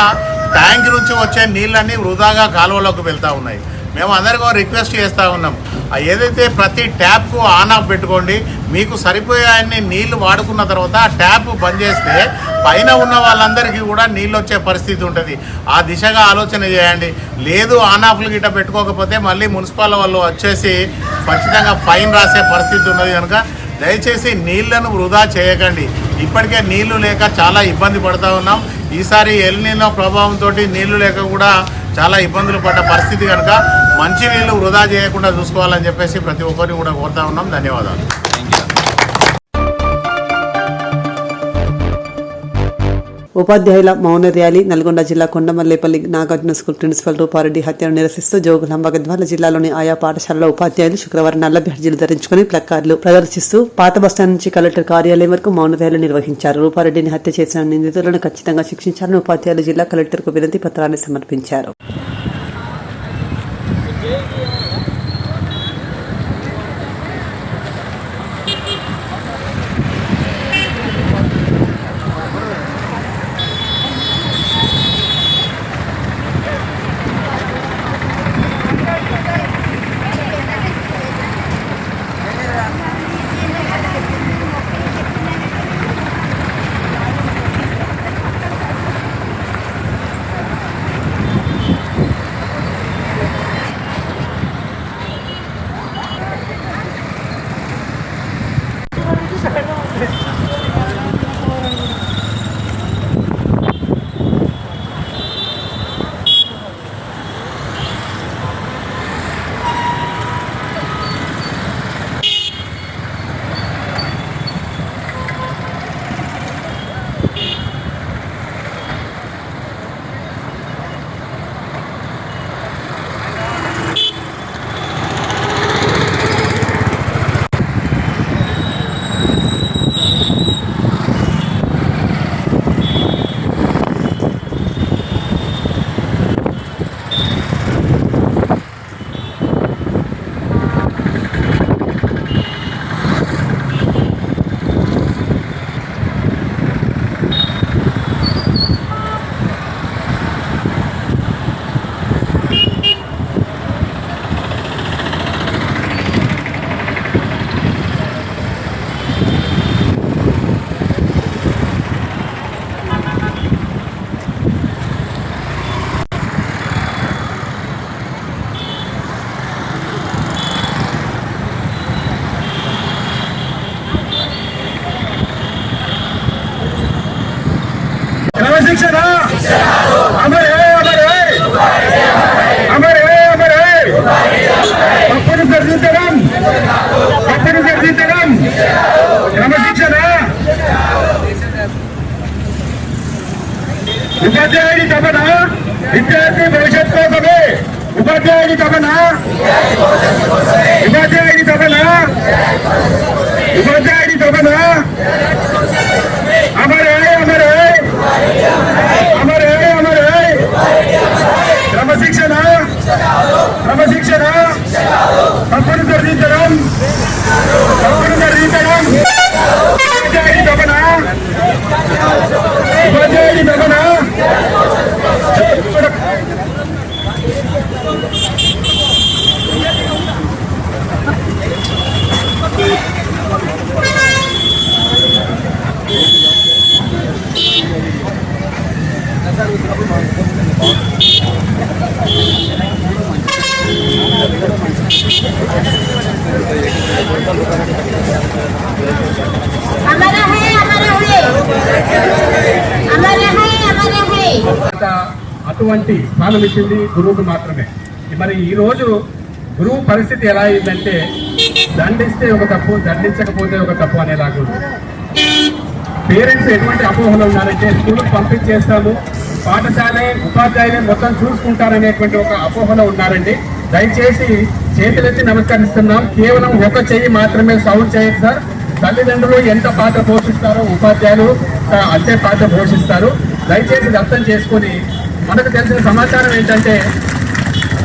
ట్యాంక్ నుంచి వచ్చే నీళ్ళన్నీ వృధాగా కాలువలోకి వెళ్తూ ఉన్నాయి. మేము అందరికీ రిక్వెస్ట్ చేస్తూ ఉన్నాం, ఏదైతే ప్రతి ట్యాప్కు ఆన్ ఆఫ్ పెట్టుకోండి, మీకు సరిపోయాన్ని నీళ్లు వాడుకున్న తర్వాత ఆ ట్యాప్ బంద్ చేస్తే పైన ఉన్న వాళ్ళందరికీ కూడా నీళ్ళు వచ్చే పరిస్థితి ఉంటుంది. ఆ దిశగా ఆలోచన చేయండి. లేదు ఆన్ ఆఫ్లు గిట్ట పెట్టుకోకపోతే మళ్ళీ మున్సిపల్ వాళ్ళు వచ్చేసి ఖచ్చితంగా ఫైన్ రాసే పరిస్థితి ఉన్నది. కనుక దయచేసి నీళ్లను వృధా చేయకండి. ఇప్పటికే నీళ్లు లేక చాలా ఇబ్బంది పడుతూ ఉన్నాం. ఈసారి ఎల్నినో ప్రభావంతో నీళ్లు లేక కూడా చాలా ఇబ్బందులు పడ్డ పరిస్థితి కనుక మంచి నీళ్లు వృధా చేయకుండా చూసుకోవాలని చెప్పేసి ప్రతి ఒక్కరిని కూడా కోరుతా ఉన్నాం. ధన్యవాదాలు. ఉపాధ్యాయుల మౌన ర్యాలీ. నల్గొండ జిల్లా కొండమల్లేపల్లి నాగార్జున స్కూల్ ప్రిన్సిపల్ రూపారెడ్డి హత్యను నిరసిస్తూ జోగులాంబ గద్వాల జిల్లాలోని ఆయా పాఠశాలల ఉపాధ్యాయులు శుక్రవారం నల్ల బ్యాడ్జీలు ధరించుకుని ప్లకార్డులు ప్రదర్శిస్తూ పాత బస్టాండ్ నుంచి కలెక్టర్ కార్యాలయం వరకు మౌన ర్యాలీ నిర్వహించారు. రూపారెడ్డిని హత్య చేసిన నిందితులను ఖచ్చితంగా శిక్షించాలని ఉపాధ్యాయులు జిల్లా కలెక్టర్కు వినతి పత్రాన్ని సమర్పించారు. क्रमशिक्षण अमर है, अमर है, अमर है, अमर है। तप्पनु गर्दिंचడం క్రమశిక్షణ ఉపాధ్యాయుడి తపన విద్యార్థి భవిష్యత్ కోసమే. ఉపాధ్యాయుడి తపన ఉపాధ్యాయుడి తపన ఉపాధ్యాయుడి తపన అమరే అమరే అమరే అమరే. క్రమశిక్షణ క్రమశిక్షణ తప్పును సరిదిద్దడం తప్పును సరిదిద్దడం. ఉపాధ్యాయుడి తపన ఉపాధ్యాయుడి తపన అటువంటి స్థానం ఇచ్చింది గురువుకు మాత్రమే. మరి ఈ రోజు గురువు పరిస్థితి ఎలా అయిందంటే దండిస్తే ఒక తప్పు, దండించకపోతే ఒక తప్పు అనేలాగా ఉంది. పేరెంట్స్ ఎటువంటి అపోహలు ఉన్నారంటే స్కూల్కి పంపించేస్తాము, పాఠశాలే ఉపాధ్యాయులే మొత్తం చూసుకుంటారనేటువంటి ఒక అపోహలో ఉన్నారండి. దయచేసి చేతులెత్తి నమస్కరిస్తున్నాం. కేవలం ఒక చెయ్యి మాత్రమే సౌండ్ చేయండి సార్. తల్లిదండ్రులు ఎంత పాత్ర పోషిస్తారో ఉపాధ్యాయులు అంతే పాత్ర పోషిస్తారు. దయచేసి ఇది అర్థం చేసుకొని మనకు తెలిసిన సమాచారం ఏంటంటే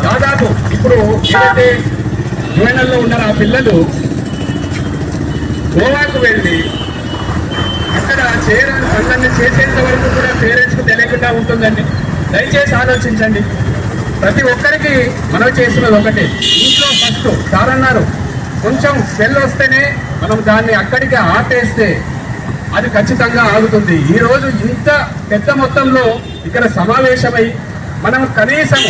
దాదాపు ఇప్పుడు ఏదైతే యువనల్లో ఉన్నారో ఆ పిల్లలు గోవాకు వెళ్ళి అక్కడ చేయడానికి పనులన్నీ చేసేంత వరకు కూడా పేరెంట్స్కి తెలియకుండా ఉంటుందండి. దయచేసి ఆలోచించండి. ప్రతి ఒక్కరికి మనం చేస్తున్నది ఒకటే, ఇంట్లో ఫస్ట్ సార్ అన్నారు కొంచెం స్మెల్ వస్తేనే మనం దాన్ని అక్కడికి ఆపేస్తే అది ఖచ్చితంగా ఆగుతుంది. ఈరోజు ఇంత పెద్ద మొత్తంలో ఇక్కడ సమావేశమై మనం కనీసం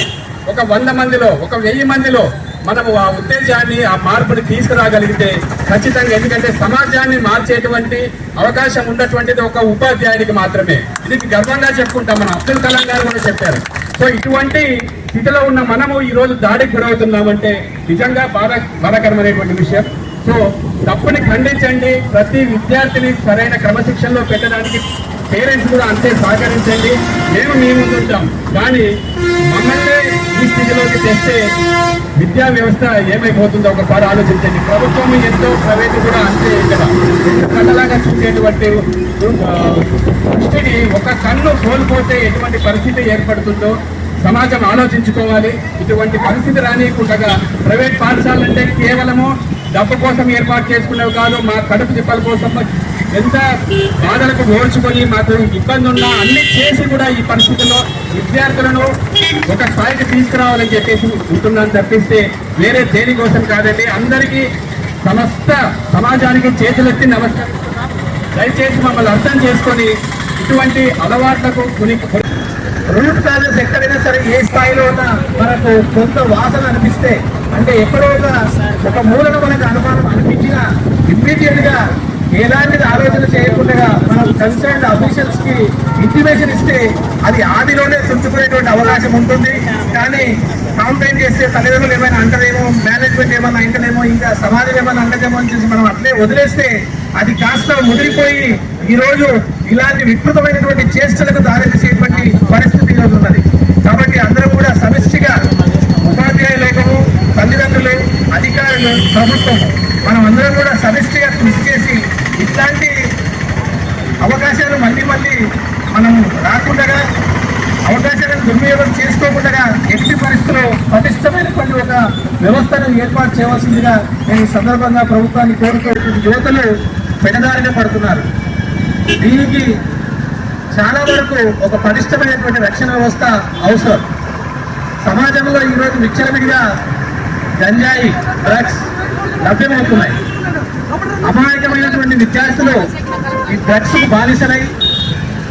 ఒక 100 మందిలో ఒక 1000 మందిలో మనము ఆ ఉత్తేజాన్ని ఆ మార్పుని తీసుకురాగలిగితే ఖచ్చితంగా, ఎందుకంటే సమాజాన్ని మార్చేటువంటి అవకాశం ఉన్నటువంటిది ఒక ఉపాధ్యాయునికి మాత్రమే. ఇది గర్వంగా చెప్పుకుంటాం. మన అబ్దుల్ కలాం గారు కూడా చెప్పారు. సో ఇటువంటి స్థితిలో ఉన్న మనము ఈరోజు దాడికి గురవుతున్నామంటే నిజంగా బాధాకరమైనటువంటి విషయం. సో తప్పుని ఖండించండి. ప్రతి విద్యార్థిని సరైన క్రమశిక్షణలో పెట్టడానికి పేరెంట్స్ కూడా అంతే సహకరించండి. మేము మీ ముందు ఉంటాం. కానీ మమ్మల్ని ఈ స్థితిలోకి తెస్తే విద్యా వ్యవస్థ ఏమైపోతుందో ఒకసారి ఆలోచించండి. ప్రభుత్వం ఎంతో, ప్రైవేటు కూడా అంతే. ఇక్కడ కళ్ళలాగా చూసేటువంటి దృష్టిని ఒక కన్ను కోల్పోతే ఎటువంటి పరిస్థితి ఏర్పడుతుందో సమాజం ఆలోచించుకోవాలి. ఇటువంటి పరిస్థితి రానియకుండా ప్రైవేట్ పాఠశాలలు అంటే కేవలము డబ్బు కోసం ఏర్పాటు చేసుకునేవి కాదు. మా కడుపు తిప్పల కోసం ఎంత బాధలకు ఓడ్చుకొని మాకు ఇబ్బంది ఉన్నా అన్ని చేసి కూడా ఈ పరిస్థితుల్లో విద్యార్థులను ఒక స్థాయికి తీసుకురావాలని చెప్పేసి ఉంటున్నాను తప్పిస్తే వేరే దేనికోసం కాదండి. అందరికీ సమస్త సమాజానికి చేతులెత్తి నమస్కరిస్తున్నాం. దయచేసి మమ్మల్ని అర్థం చేసుకొని ఇటువంటి అలవాట్లకు రూట్ కాజెస్ ఎక్కడైనా సరే ఏ స్థాయిలో ఉన్నా మనకు కొంత వాసన అనిపిస్తే, అంటే ఎక్కడో ఒక మూలన మనకు అనుమానం అనిపించినా ఇమ్మీడియట్ గా ఎలాంటిది ఆలోచన చేయకుండా మనం కన్సర్న్ అఫీషియల్స్ కి ఇంటిమేషన్ ఇస్తే అది ఆదిలోనే తుంచుకునేటువంటి అవకాశం ఉంటుంది. కానీ కాంప్లైంట్ చేస్తే తల్లిదండ్రులు ఏమైనా అంటారేమో, మేనేజ్మెంట్ ఏమైనా అంటేనేమో, ఇంకా సమాజం ఏమైనా అంటదేమో అని చెప్పి మనం అట్లే వదిలేస్తే అది కాస్త ముదిరిపోయి ఈరోజు ఇలాంటి వికృతమైనటువంటి చేష్టలకు దారితీసేటువంటి పరిస్థితి ఈరోజు ఉన్నది. కాబట్టి అందరూ కూడా సమిష్టిగా ఉపాధ్యాయ లోకము, తల్లిదండ్రులు, అధికారులు, ప్రభుత్వం మనం అందరం కూడా సమిష్టిగా కృషి చేసి ఇట్లాంటి అవకాశాలు మళ్ళీ మనం రాకుండా, అవకాశాలను దుర్వినియోగం చేసుకోకుండా ఎట్టి పరిస్థితుల్లో పటిష్టమైనటువంటి ఒక వ్యవస్థను ఏర్పాటు చేయవలసిందిగా నేను ఈ సందర్భంగా ప్రభుత్వాన్ని కోరుకుంటున్న యువతలు పెడదారిన పడుతున్నారు. దీనికి చాలా వరకు ఒక పటిష్టమైనటువంటి రక్షణ వ్యవస్థ అవసరం. సమాజంలో ఈరోజు విచ్చలవిడిగా గంజాయి, డ్రగ్స్ లభ్యమవుతున్నాయి. అమాయకమైనటువంటి విద్యార్థులు ఈ డ్రగ్స్ బానిసలై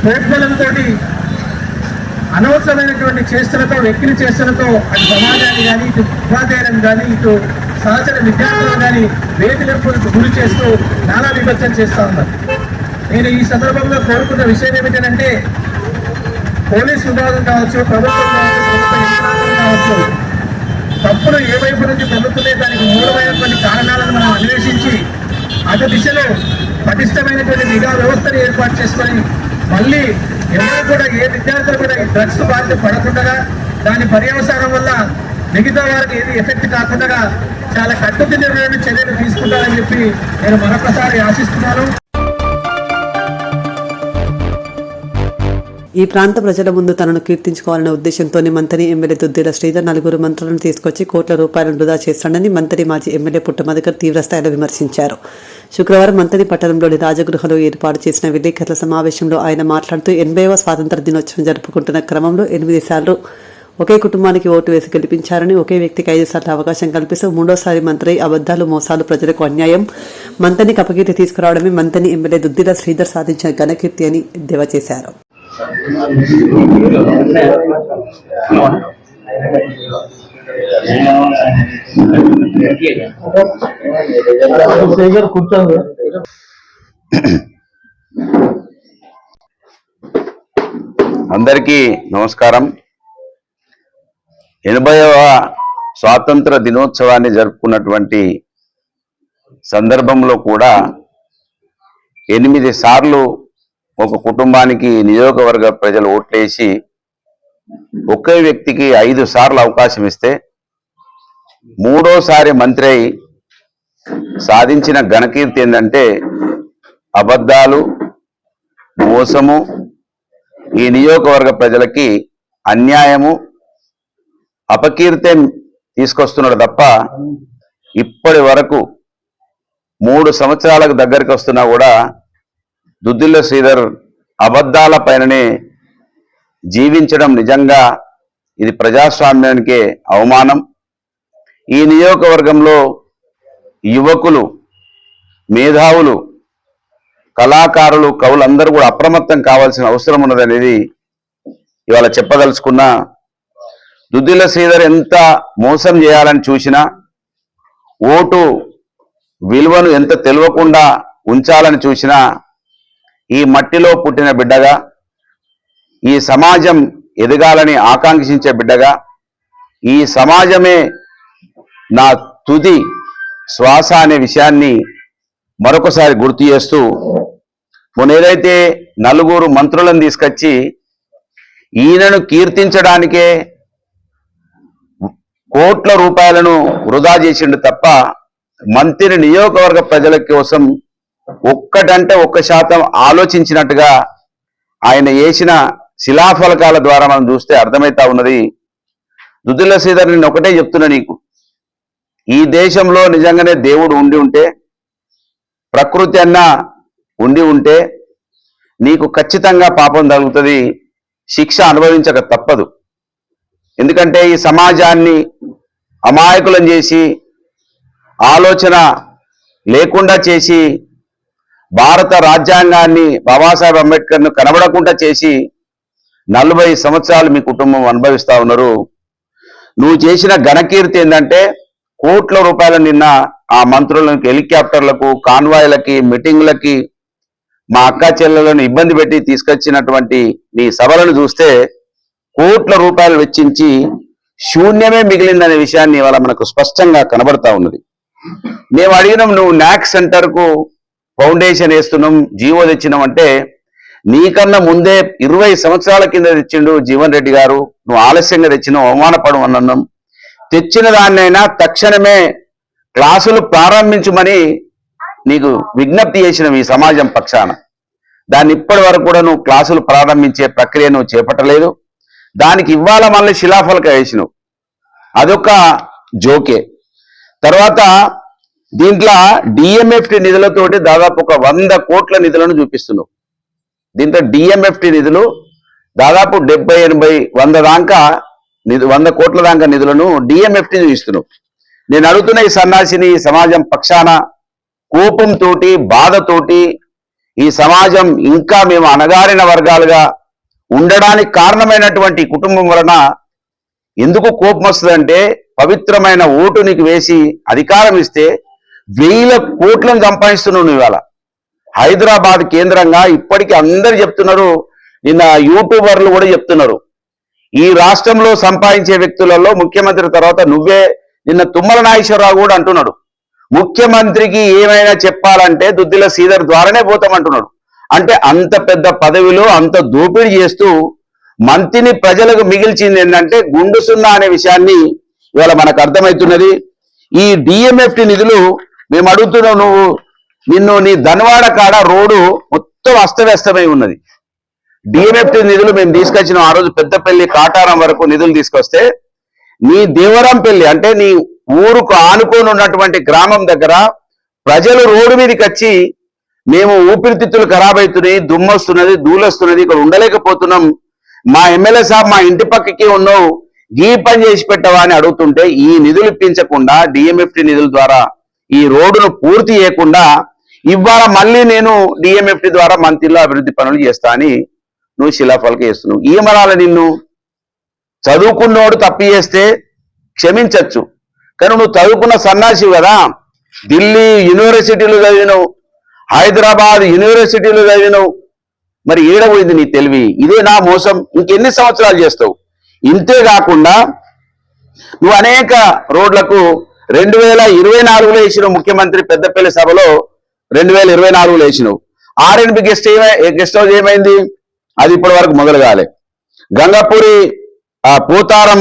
ప్రోద్బలంతో అనవసరమైనటువంటి చేష్టలతో, వెక్కిలి చేష్టలతో అటు సమాజాన్ని కానీ, ఇటు ఉపాధ్యాయులను కానీ, ఇటు సహచర విద్యార్థులను కానీ వేధింపులకు గురి చేస్తూ నానా విభజన చేస్తూ ఉన్నారు. నేను ఈ సందర్భంగా కోరుకున్న విషయం ఏమిటంటే పోలీస్ విభాగం కావచ్చు, ప్రభుత్వం కావచ్చు, ప్రభుత్వ యంత్రాంగం కావచ్చు, తప్పులు ఏ వైపు నుంచి పొందుతున్నాయి దానికి మూలమైనటువంటి కారణాలను మనం అన్వేషించి అటు దిశలో పటిష్టమైనటువంటి నిఘా వ్యవస్థను ఏర్పాటు చేసుకొని మళ్ళీ ఎవరు కూడా ఏ విద్యార్థులు కూడా ఈ డ్రగ్స్ బారిన పడకుండా దాని పర్యవసానం వల్ల మిగతా వారికి ఏది ఎఫెక్ట్ కాకుండా చాలా కట్టుదిట్టమైన చర్యలు తీసుకుంటారని చెప్పి నేను మరొకసారి ఆశిస్తున్నాను. ఈ ప్రాంత ప్రజల ముందు తనను కీర్తించుకోవాలనే ఉద్దేశంతోనే మంత్రి ఎమ్మెల్యే దుద్దేల శ్రీధర్ 4 మంత్రులను తీసుకొచ్చి కోట్ల రూపాయలను వృధా చేస్తాడని మంత్రి మాజీ ఎమ్మెల్యే పుట్టమధుకర్ తీవ్రస్థాయిలో విమర్శించారు. శుక్రవారం మంత్రి పట్టణంలోని రాజగృహలో ఏర్పాటు చేసిన విలేకరుల సమావేశంలో ఆయన మాట్లాడుతూ 80వ స్వాతంత్ర దినోత్సవం జరుపుకుంటున్న క్రమంలో 8 సార్లు ఒకే కుటుంబానికి ఓటు వేసి గెలిపించారని, ఒకే వ్యక్తికి 5 సార్లు అవకాశం కల్పిస్తూ 3వసారి మంత్రి అబద్దాలు మోసాలు ప్రజలకు అన్యాయం, మంత్రికి అపకీర్తి తీసుకురావడమే మంత్రి ఎమ్మెల్యే దుద్దిల శ్రీధర్ సాధించిన ఘనకీర్తి అని ఎద్దేవా చేశారు. అందరికీ నమస్కారం. 80వ స్వాతంత్ర దినోత్సవాన్ని జరుపుకున్నటువంటి సందర్భంలో కూడా 8 సార్లు ఒక కుటుంబానికి నియోజకవర్గ ప్రజలు ఓట్లేసి ఒకే వ్యక్తికి 5 సార్లు అవకాశం ఇస్తే 3వసారి మంత్రి అయి సాధించిన ఘనకీర్తి ఏంటంటే అబద్ధాలు, మోసము, ఈ నియోజకవర్గ ప్రజలకి అన్యాయము, అపకీర్తి తీసుకొస్తున్నాడు తప్ప ఇప్పటి వరకు 3 సంవత్సరాలకు దగ్గరికి వస్తున్నా కూడా దుద్దిల్ల శ్రీధర్ అబద్ధాల పైననే జీవించడం నిజంగా ఇది ప్రజాస్వామ్యానికే అవమానం. ఈ నియోజకవర్గంలో యువకులు, మేధావులు, కళాకారులు, కవులందరూ కూడా అప్రమత్తం కావాల్సిన అవసరం ఉన్నదనేది ఇవాళ చెప్పదలుచుకున్న. దుద్దిల్ల శ్రీధర్ ఎంత మోసం చేయాలని చూసినా, ఓటు విలువను ఎంత తెలియకుండా ఉంచాలని చూసినా, ఈ మట్టిలో పుట్టిన బిడ్డగా, ఈ సమాజం ఎదగాలని ఆకాంక్షించే బిడ్డగా, ఈ సమాజమే నా తుది శ్వాస అనే విషయాన్ని మరొకసారి గుర్తు చేస్తూ, మొన్న ఏదైతే 4 మంత్రులను తీసుకొచ్చి ఈయనను కీర్తించడానికే కోట్ల రూపాయలను వృధా చేసిండు తప్ప మంత్రి నియోజకవర్గ ప్రజల కోసం ఒక్కటంటే 1% ఆలోచించినట్టుగా ఆయన వేసిన శిలాఫలకాల ద్వారా మనం చూస్తే అర్థమైతా ఉన్నది. దుద్దిల్ల శ్రీధర్ నేను ఒకటే చెప్తున్నా, నీకు ఈ దేశంలో నిజంగానే దేవుడు ఉండి ఉంటే, ప్రకృతి అన్నా ఉండి ఉంటే నీకు ఖచ్చితంగా పాపం తగులుతుంది, శిక్ష అనుభవించక తప్పదు. ఎందుకంటే ఈ సమాజాన్ని అమాయకులం చేసి, ఆలోచన లేకుండా చేసి, భారత రాజ్యాంగాన్ని బాబాసాహెబ్ అంబేద్కర్ను కనబడకుండా చేసి 40 సంవత్సరాలు మీ కుటుంబం అనుభవిస్తా ఉన్నారు. నువ్వు చేసిన ఘనకీర్తి ఏంటంటే కోట్ల రూపాయలు నిన్న ఆ మంత్రులకు, హెలికాప్టర్లకు, కాన్వాయ్లకి, మీటింగ్లకి మా అక్క చెల్లెలను ఇబ్బంది పెట్టి తీసుకొచ్చినటువంటి నీ సభలను చూస్తే కోట్ల రూపాయలు వెచ్చించి శూన్యమే మిగిలిందనే విషయాన్ని ఇవాళ మనకు స్పష్టంగా కనబడతా ఉన్నది. మేము అడిగినాం, నువ్వు నాక్ సెంటర్కు ఫౌండేషన్ వేస్తున్నాం, జీవో తెచ్చినాం అంటే, నీకన్నా ముందే 20 సంవత్సరాల కింద తెచ్చిండు జీవన్ రెడ్డి గారు, నువ్వు ఆలస్యంగా తెచ్చినావు, అవమానపడం అన్నాం. తెచ్చిన దాన్నైనా తక్షణమే క్లాసులు ప్రారంభించమని నీకు విజ్ఞప్తి చేసినాం ఈ సమాజం పక్షాన. దాన్ని ఇప్పటి వరకు కూడా నువ్వు క్లాసులు ప్రారంభించే ప్రక్రియ నువ్వు చేపట్టలేదు. దానికి ఇవాళ మళ్ళీ శిలాఫలక వేసినావు, అదొక జోకే. తర్వాత దీంట్లో డిఎంఎఫ్టి నిధులతోటి దాదాపు ఒక 100 కోట్ల నిధులను చూపిస్తున్నావు. దీంట్లో డిఎంఎఫ్టి నిధులు దాదాపు 70, 80, 100 దాకా 100 కోట్ల దాకా నిధులను డిఎంఎఫ్టి చూపిస్తున్నావు. నేను అడుగుతున్న ఈ సన్నాసిని ఈ సమాజం పక్షాన కోపంతో, బాధతోటి, ఈ సమాజం ఇంకా మేము అణగారిన వర్గాలుగా ఉండడానికి కారణమైనటువంటి కుటుంబం వలన ఎందుకు కోపం వస్తుందంటే, పవిత్రమైన ఓటు నీకు వేసి అధికారం ఇస్తే 1000 కోట్లను సంపాదిస్తున్నావు నువ్వు. ఇవాళ హైదరాబాద్ కేంద్రంగా ఇప్పటికీ అందరు చెప్తున్నారు, నిన్న యూట్యూబర్లు కూడా చెప్తున్నారు, ఈ రాష్ట్రంలో సంపాదించే వ్యక్తులలో ముఖ్యమంత్రి తర్వాత నువ్వే. నిన్న తుమ్మల నాగేశ్వరరావు కూడా అంటున్నాడు, ముఖ్యమంత్రికి ఏమైనా చెప్పాలంటే దుద్దిల్ల శ్రీధర్ ద్వారానే పోతామంటున్నాడు. అంటే అంత పెద్ద పదవిలో అంత దోపిడీ చేస్తూ మంత్రిని ప్రజలకు మిగిల్చింది ఏంటంటే గుండు సున్నా అనే విషయాన్ని ఇవాళ మనకు అర్థమవుతున్నది. ఈ డిఎంఎఫ్టి నిధులు మేము అడుగుతున్నాం, నీ ధనవాడ కాడ రోడ్డు మొత్తం అస్తవ్యస్తమై ఉన్నది. డిఎంఎఫ్టి నిధులు మేము తీసుకొచ్చినాం. ఆ రోజు పెద్దపల్లి కాటారం వరకు నిధులు తీసుకొస్తే నీ దేవరంపల్లి అంటే నీ ఊరుకు ఆనుకొని ఉన్నటువంటి గ్రామం దగ్గర ప్రజలు రోడ్డు మీదకి వచ్చి మేము ఊపిరితిత్తులు ఖరాబ్ అవుతున్నాయి, దుమ్మొస్తున్నది, ధూళొస్తున్నది, ఇక్కడ ఉండలేకపోతున్నాం, మా ఎమ్మెల్యే సాబ్ మా ఇంటి పక్కకి ఉన్నావు, ఈ పని చేసి పెట్టవా అని అడుగుతుంటే ఈ నిధులు ఇప్పించకుండా డిఎంఎఫ్టి నిధుల ద్వారా ఈ రోడ్డును పూర్తి చేయకుండా ఇవాళ మళ్ళీ నేను డిఎంఎఫ్టి ద్వారా మంత్రిలో అభివృద్ధి పనులు చేస్తా అని నువ్వు శిలాఫలక చేస్తున్నావు. ఏమనాలి నిన్ను? చదువుకున్నోడు తప్పు చేస్తే క్షమించచ్చు, కానీ నువ్వు చదువుకున్న సన్నాసివి కదా. ఢిల్లీ యూనివర్సిటీలు చదివినవు, హైదరాబాద్ యూనివర్సిటీలు చదివినవు, మరి ఏడబోయింది నీ తెలివి? ఇదే నా మోసం. ఇంకెన్ని సంవత్సరాలు చేస్తావు? ఇంతే కాకుండా నువ్వు అనేక రోడ్లకు 2024లో వేసినావు. ముఖ్యమంత్రి పెద్దపల్లి సభలో 2024లో వేసినావు. ఆర్ఎన్బి గెస్ట్ హౌస్ ఏమైంది? అది ఇప్పటి వరకు మొదలు కాలే. గంగపూరి పోతారం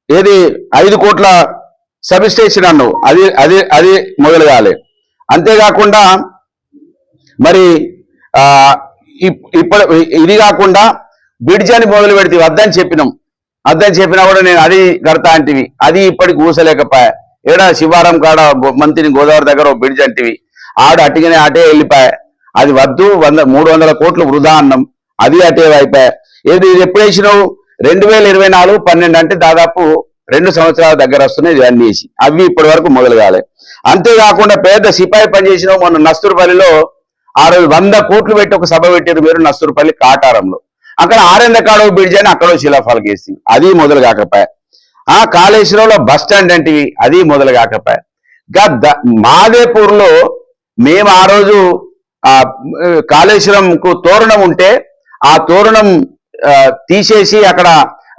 ఏది 5 కోట్ల సబ్ స్టేషన్ అన్నావు, అది మొదలు కాలే. అంతేకాకుండా మరి ఇప్పుడు ఇది కాకుండా బ్రిడ్జ్ అని మొదలు పెడితే వద్దని చెప్పినా కూడా నేను అది కడతా అంటివి, అది ఇప్పటికి ఊసలేకపోయా. ఏడా శివారం కాడ మంత్రిని గోదావరి దగ్గర బ్రిడ్జ్ అంటివి, అటుగానే అటే వెళ్ళిపోయా. అది వద్దు, 300 కోట్లు వృధా అన్నం, అది అటే అయిపోయా. ఏది ఎప్పుడు వేసినావు? 2024 12 అంటే దాదాపు 2 సంవత్సరాల దగ్గర వస్తున్నాయి ఇవన్నీ వేసి, అవి ఇప్పటి వరకు మొదలు కాలే. అంతేకాకుండా పెద్ద సిపాయి పనిచేసినావు. మొన్న నస్తూరుపల్లిలో ఆ రోజు 100 కోట్లు పెట్టి ఒక సభ పెట్టారు మీరు నస్తూరుపల్లి కాటారంలో. అక్కడ ఆరెందకాడో బ్రిడ్జ్ అని అక్కడో శిలాఫలక వేసి, అది మొదలు కాకపోయా. కాళేశ్వరంలో బస్ స్టాండ్ అంటివి, అది మొదలు కాకపోయా. మాదేపూర్లో మేము ఆ రోజు కాళేశ్వరంకు తోరణం ఉంటే ఆ తోరణం తీసేసి అక్కడ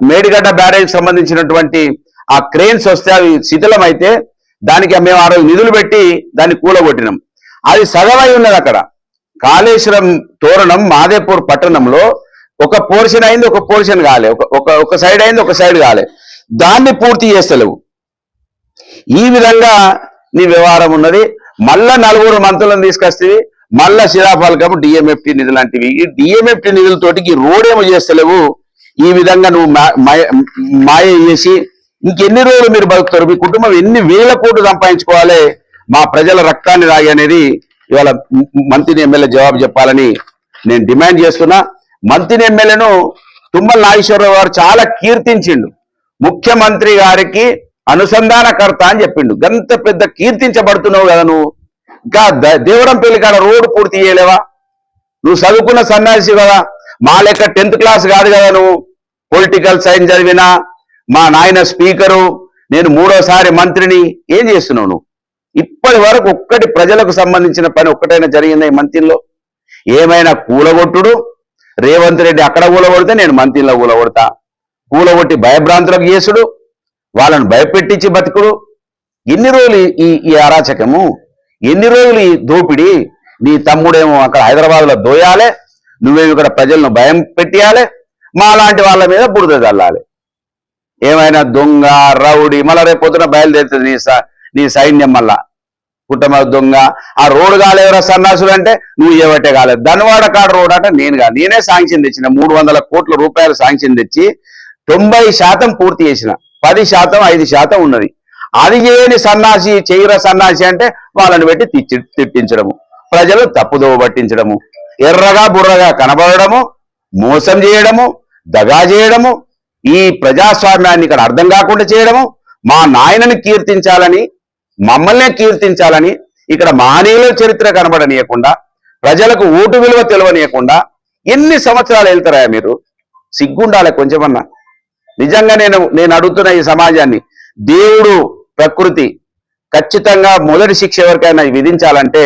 మేడిగడ్డ బ్యారేజ్ సంబంధించినటువంటి ఆ క్రేన్స్ వస్తే అవి శిథిలం అయితే దానికి మేము ఆ రోజు నిధులు పెట్టి దాన్ని కూలగొట్టినాం. అది సగమై ఉన్నది అక్కడ. కాళేశ్వరం తోరణం మాదేపూర్ పట్టణంలో ఒక పోర్షన్ అయింది, ఒక పోర్షన్ కాలే, ఒక సైడ్ అయింది, ఒక సైడ్ కాలే. దాన్ని పూర్తి చేస్తలేవు. ఈ విధంగా నీ వ్యవహారం ఉన్నది. మళ్ళా 4 మంత్రులను తీసుకొస్తే మళ్ళా శిలాఫలకము డిఎంఎఫ్టి నిధులు లాంటివి. ఈ డిఎంఎఫ్టి నిధులతోటికి రోడేమో చేస్తలేవు. ఈ విధంగా నువ్వు మాయ చేసి ఇంకెన్ని రోజులు మీరు బతుకుతారు? మీ కుటుంబం ఎన్ని వేల కోట్లు సంపాదించుకోవాలి? మా ప్రజల రక్తాన్ని రాయి అనేది ఇవాళ మంత్రిని ఎమ్మెల్యే జవాబు చెప్పాలని నేను డిమాండ్ చేస్తున్నా. మంత్రిని ఎమ్మెల్యేను తుమ్మల నాగేశ్వరరావు గారు చాలా కీర్తించిండు. ముఖ్యమంత్రి గారికి అనుసంధానకర్త అని చెప్పిండు. గంత పెద్ద కీర్తించబడుతున్నావు కదా నువ్వు. ఇంకా దేవరంపల్లి కాడ రోడ్డు పూర్తి చేయలేవా? నువ్వు చదువుకున్న సన్యాసి కదా, మా లెక్క 10th క్లాస్ కాదు కదా నువ్వు. పొలిటికల్ సైన్స్ చదివినా, మా నాయన స్పీకరు, నేను 3వ సారి మంత్రిని. ఏం చేస్తున్నావు నువ్వు? ఇప్పటి వరకు ఒక్కటి ప్రజలకు సంబంధించిన పని ఒక్కటైనా జరిగిందా ఈ మంత్రిలో? ఏమైనా కూలగొట్టుడు, రేవంత్ రెడ్డి అక్కడ కూలగొడితే నేను మంత్రిలో కూలగొడతా, కూలగొట్టి భయభ్రాంతులకు చేసుడు, వాళ్ళను భయపెట్టించి బతుకుడు. ఎన్ని రోజులు ఈ అరాచకము? ఎన్ని రోజులు ఈ దోపిడీ? నీ తమ్ముడేమో అక్కడ హైదరాబాద్లో దోయాలే, నువ్వేమో ఇక్కడ ప్రజలను భయం పెట్టియాలి, మా లాంటి వాళ్ళ మీద బురద చల్లాలి. ఏమైనా దొంగ రౌడీ మళ్ళా రేపు పొద్దున బయలుదేరుతుంది నీ సైన్యం. మళ్ళా కుటుంబ దొంగ. ఆ రోడ్డు కాలేవరా సన్నాసులు అంటే నువ్వు ఏవటే కాలేదు. ధనవాడ కాడ రోడ్ అంటే నేనే శాంక్షన్ తెచ్చిన. 300 కోట్ల రూపాయలు శాంక్షన్ తెచ్చి 90% పూర్తి చేసిన. 10% 5% ఉన్నది. అది చేయని సన్నాసి, చెయ్యర సన్నాసి అంటే వాళ్ళని పెట్టి తిట్టించడము, ప్రజలు తప్పుదోవ పట్టించడము, ఎర్రగా బుర్రగా కనబడము, మోసం చేయడము, దగా చేయడము, ఈ ప్రజాస్వామ్యాన్ని ఇక్కడ అర్థం కాకుండా చేయడము, మా నాయనని కీర్తించాలని, మమ్మల్నే కీర్తించాలని, ఇక్కడ మానవుల చరిత్ర కనబడనీయకుండా, ప్రజలకు ఓటు విలువ తెలియనీయకుండా ఎన్ని సంవత్సరాలు వెళ్తారా మీరు? సిగ్గుండాలి కొంచెమన్నా. నిజంగా నేను అడుగుతున్న ఈ సమాజాన్ని, దేవుడు ప్రకృతి ఖచ్చితంగా మొదటి శిక్ష ఎవరికైనా విధించాలంటే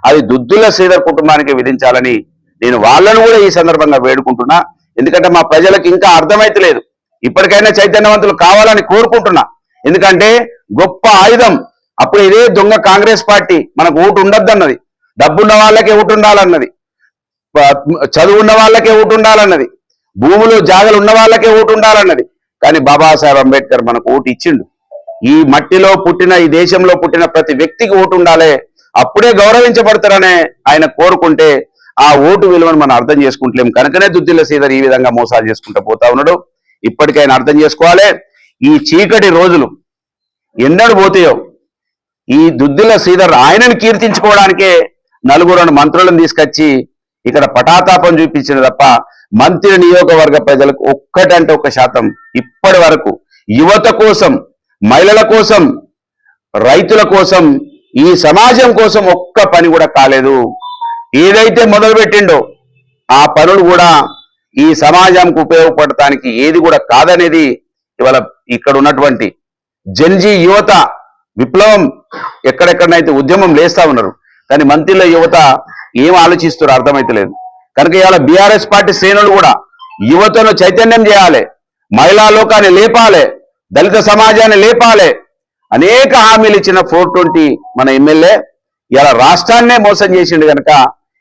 అది దుద్దుల శ్రీధర్ కుటుంబానికి విధించాలని నేను వాళ్ళను కూడా ఈ సందర్భంగా వేడుకుంటున్నా. ఎందుకంటే మా ప్రజలకు ఇంకా అర్థమైతలేదు. ఇప్పటికైనా చైతన్యవంతులు కావాలని కోరుకుంటున్నా. ఎందుకంటే గొప్ప ఆయుధం. అప్పుడు ఇదే దొంగ కాంగ్రెస్ పార్టీ మనకు ఓటు ఉండొద్దన్నది, డబ్బున్న వాళ్ళకే ఓటు ఉండాలన్నది. చదువు ఉన్న వాళ్ళకే ఓటు ఉండాలన్నది, భూములు జాగలు ఉన్న వాళ్ళకే ఓటు ఉండాలన్నది. కానీ బాబాసాహెబ్ అంబేద్కర్ మనకు ఓటు ఇచ్చిండు. ఈ మట్టిలో పుట్టిన, ఈ దేశంలో పుట్టిన ప్రతి వ్యక్తికి ఓటు ఉండాలి, అప్పుడే గౌరవించబడతారనే ఆయన కోరుకుంటే ఆ ఓటు విలువను మనం అర్థం చేసుకుంటలేం. కనుకనే దుద్దిల్ల శ్రీధర్ ఈ విధంగా మోసాలు చేసుకుంటూ పోతా ఉన్నాడు. ఇప్పటికైనా అర్థం చేసుకోవాలి, ఈ చీకటి రోజులు ఎన్నడూ పోతాయో. ఈ దుద్దిల్ల శ్రీధర్ ఆయనను కీర్తించుకోవడానికే నలుగురు మంత్రులను తీసుకొచ్చి ఇక్కడ పటాతాపం చూపించిన తప్ప మంత్రి నియోజకవర్గ ప్రజలకు ఒక్కటంటే 1% ఇప్పటి వరకు యువత కోసం, మహిళల కోసం, రైతుల కోసం, ఈ సమాజం కోసం ఒక్క పని కూడా కాలేదు. ఏదైతే మొదలుపెట్టిండో ఆ పనులు కూడా ఈ సమాజంకు ఉపయోగపడటానికి ఏది కూడా కాదనేది ఇవాళ ఇక్కడ ఉన్నటువంటి జన్జీ యువత విప్లవం ఎక్కడెక్కడనైతే ఉద్యమం లేస్తా ఉన్నారు. కానీ మంత్రిల యువత ఏం ఆలోచిస్తారో అర్థమైతలేదు. కనుక ఇవాళ బీఆర్ఎస్ పార్టీ శ్రేణులు కూడా యువతను చైతన్యం చేయాలి, మహిళా లోకాన్ని లేపాలి, దళిత సమాజాన్ని లేపాలి. అనేక హామీలు ఇచ్చిన 420 మన ఎమ్మెల్యే ఇలా రాష్ట్రాన్నే మోసం చేసిండు. కనుక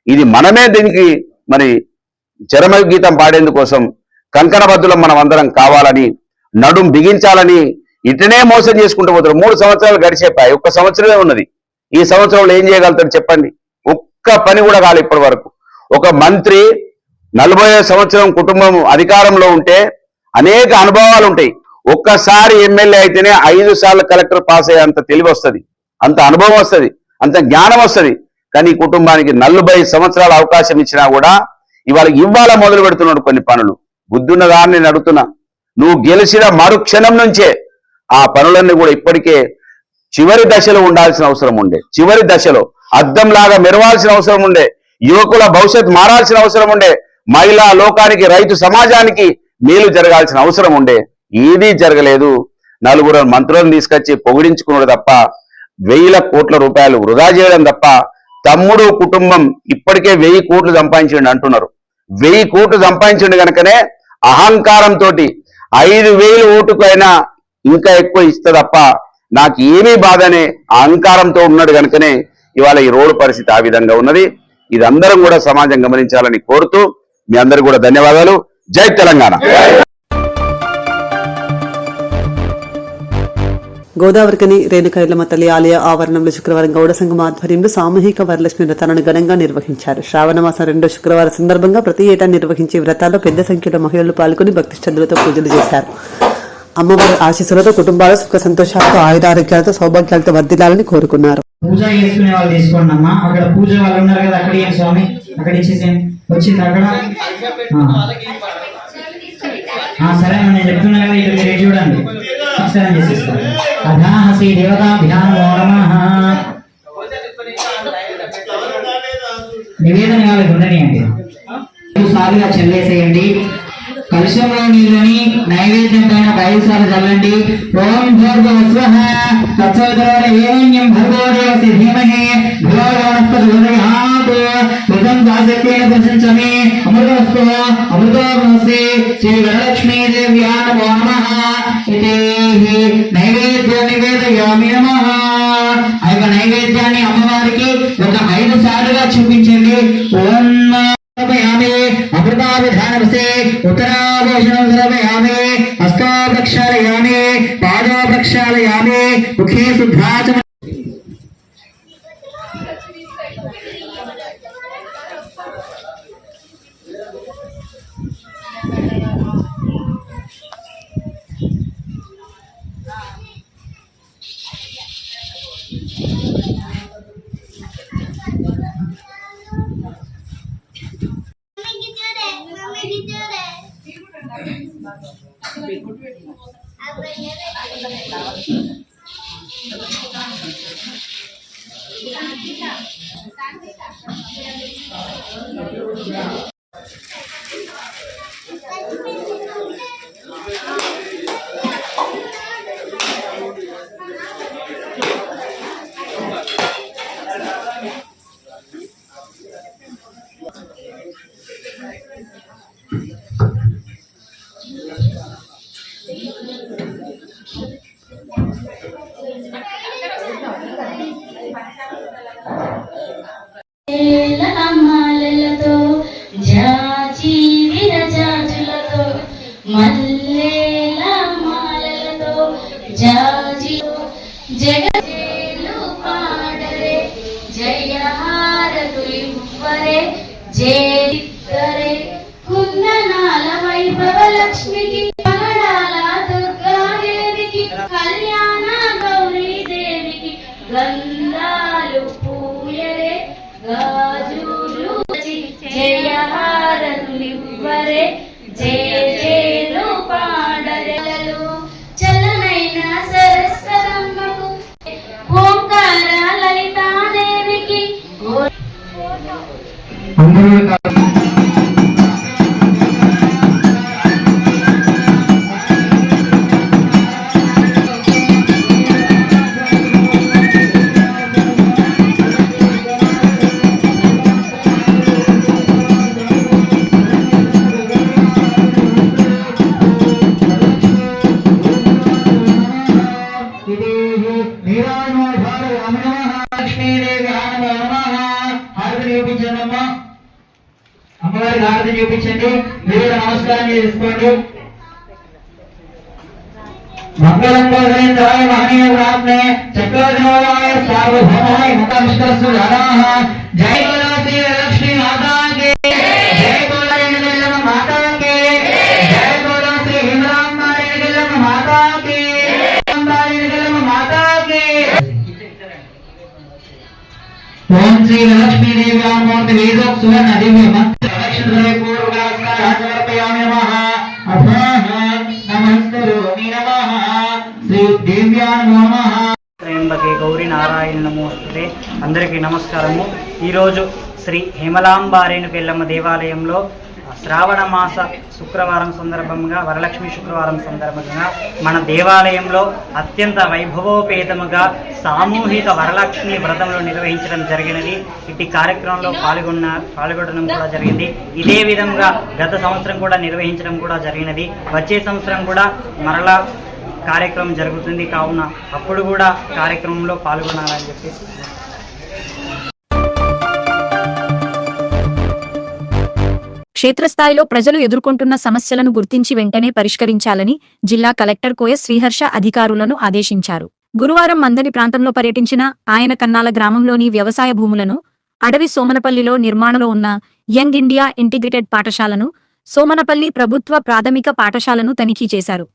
ఇది మనమే దీనికి మరి చరమ గీతం పాడేందుకోసం కంకణబద్దులం మనం అందరం కావాలని, నడుం బిగించాలని ఇటనే మోసం చేసుకుంటూ పోతారు. 3 సంవత్సరాలు గడిచేపాయి, 1 సంవత్సరమే ఉన్నది. ఈ సంవత్సరంలో ఏం చేయగలుగుతారు చెప్పండి? ఒక్క పని కూడా కాలే ఇప్పటి వరకు. ఒక మంత్రి 40 సంవత్సరం కుటుంబం అధికారంలో ఉంటే అనేక అనుభవాలు ఉంటాయి. ఒక్కసారి ఎమ్మెల్యే అయితేనే 5 సార్లు కలెక్టర్ పాస్ అయ్యే అంత తెలివి వస్తుంది, అంత అనుభవం వస్తుంది, అంత జ్ఞానం వస్తుంది. కానీ ఈ కుటుంబానికి 40 సంవత్సరాల అవకాశం ఇచ్చినా కూడా ఇవాళ మొదలు పెడుతున్నాడు కొన్ని పనులు. బుద్ధున్నదా అని నేను అడుగుతున్నా. నువ్వు గెలిచిన మరుక్షణం నుంచే ఆ పనులన్నీ కూడా ఇప్పటికే చివరి దశలో ఉండాల్సిన అవసరం ఉండే, చివరి దశలో అద్దంలాగా మెరవాల్సిన అవసరం ఉండే, యువకుల భవిష్యత్ మారాల్సిన అవసరం ఉండే, మహిళా లోకానికి, రైతు సమాజానికి మేలు జరగాల్సిన అవసరం ఉండే. ఏదీ జరగలేదు. 4 మంత్రులను తీసుకొచ్చి పొగిడించుకున్నాడు తప్ప 1000 కోట్ల రూపాయలు వృధా చేయడం తప్ప. తమ్ముడు కుటుంబం ఇప్పటికే 1000 కోట్లు సంపాదించండి అంటున్నారు. 1000 కోట్లు సంపాదించండి కనుకనే అహంకారంతో 5000 ఓటుకైనా ఇంకా ఎక్కువ ఇస్తే తప్ప నాకు ఏమీ బాధనే అహంకారంతో ఉన్నాడు కనుకనే ఇవాళ ఈ రోడ్డు పరిస్థితి ఆ విధంగా ఉన్నది. ఇది అందరం కూడా సమాజం గమనించాలని కోరుతూ మీ అందరికీ కూడా ధన్యవాదాలు. జై తెలంగాణ. గోదావరికని రేణుకైలమ్మ తల్లి ఆలయ ఆవరణంలో శుక్రవారం గౌడ సంఘం ఆధ్వర్యంలో సామూహిక వరలక్ష్మి వ్రతాలను ఘనంగా నిర్వహించారు. శ్రావణ మాసం 2వ శుక్రవారం సందర్భంగా ప్రతి ఏటా నిర్వహించే వ్రతాల్లో పెద్ద సంఖ్యలో మహిళలు పాల్గొని భక్తి శ్రద్ధలతో పూజలు చేశారు. అమ్మవారి ఆశీస్సులతో కుటుంబాలు సుఖ సంతోషాలతో, ఆయురారోగ్యాలతో, సౌభాగ్యాలతో వర్ధిల్లాలని కోరుకున్నారు. పూజ చేసుకునే వాళ్ళు తీసుకోండి అమ్మా. అక్కడ పూజ వాళ్ళు ఉన్నారు కదా, అక్కడ ఏం స్వామి అక్కడ ఇచ్చేసేయండి. వచ్చింది అక్కడ. సరే అమ్మ, నేను చెప్తున్నా కదా, ఇక్కడ మీరు చూడండి. నమస్కారం చేసేసుకోండి. అధాహసి దేవతాభ్యానమో నమః. నివేదన వాళ్ళకి ఉండనియండి. సారిగా చెల్లేసేయండి. కలుషంలో నీళ్ళని నైవేద్యం పైన 5 సార్లు చల్లండి. ఓం భూర్భువస్వః తత్సవితుర్వరేణ్యం భర్గోదేవస్య ధీమహి ధియో యో నః ప్రచోదయాత్. కృతం సాశక్తేన ప్రశంసమే అమృతమస్తు అమృతోమస్తి. శ్రీ వరలక్ష్మీ దేవ్యా నమో నమః. ఇతి నైవేద్య నివేదయామి నమః. ఆ యొక్క నైవేద్యాన్ని అమ్మవారికి ఒక 5 సార్లుగా చూపించండి. ఓం అమృతాభిధానమస్తే ఉత్తరాభూషణం ద్రవయామి. హస్తో ప్రక్షాళయామి, పాదో ప్రక్షాళయామి, ముఖే శుద్ధాచమనం. ఇద్దరే కుందనాల వైభవ లక్ష్మికి పగడాల దుర్గాదేవికి కళ్యాణ గౌరీదేవికి గంధాలు పూయరే గాజులు జయహారతులివ్వరే జయ జయలు పాడరెలు చల్లనైన సరస్వతమ్మకు ఓంకార లలితాదేవికి అమ్మవారి హారతి చూపించండి. మీరు నమస్కారం చేసుకోండి. మంగళం గోవిందాయ మహనీయ ప్రాప్నే చక్రధరాయ సార్వభౌమాయ ముఖమిష్టస్సు ధనాః. జై బోలో శ్రీ లక్ష్మీ మాతాకి, జై బోలో రేణుకెళ్ళమ్మ మాతాకి, జై బోలో శ్రీ హిమరాంబ రేణుకెళ్ళమ్మ మాతాకి, రేణుకెళ్ళమ్మ మాతాకి. ఓం శ్రీ లక్ష్మీదేవి మూర్తి వేదోక్ సువర్ణ దివ్య త్రయంబకే గౌరీ నారాయణ నమోస్తుతే. అందరికీ నమస్కారము. ఈరోజు శ్రీ హేమలాంబారేణుకెళ్ళమ్మ దేవాలయంలో శ్రావణ మాస శుక్రవారం సందర్భంగా, వరలక్ష్మి శుక్రవారం సందర్భంగా మన దేవాలయంలో అత్యంత వైభవోపేతముగా సామూహిక వరలక్ష్మి వ్రతంలో నిర్వహించడం జరిగినది. ఇట్టి కార్యక్రమంలో పాల్గొనడం కూడా జరిగింది. ఇదే విధంగా గత సంవత్సరం కూడా నిర్వహించడం కూడా జరిగినది. వచ్చే సంవత్సరం కూడా మరలా కార్యక్రమం జరుగుతుంది. కావున అప్పుడు కూడా కార్యక్రమంలో పాల్గొనాలని చెప్పేసి క్షేత్రస్థాయిలో ప్రజలు ఎదుర్కొంటున్న సమస్యలను గుర్తించి వెంటనే పరిష్కరించాలని జిల్లా కలెక్టర్ కోయ శ్రీహర్ష అధికారులను ఆదేశించారు. గురువారం మందని ప్రాంతంలో పర్యటించిన ఆయన కన్నాల గ్రామంలోని వ్యవసాయ భూములను, అడవి సోమనపల్లిలో నిర్మాణంలో ఉన్న యంగ్ ఇండియా ఇంటిగ్రేటెడ్ పాఠశాలను, సోమనపల్లి ప్రభుత్వ ప్రాథమిక పాఠశాలను తనిఖీ చేశారు.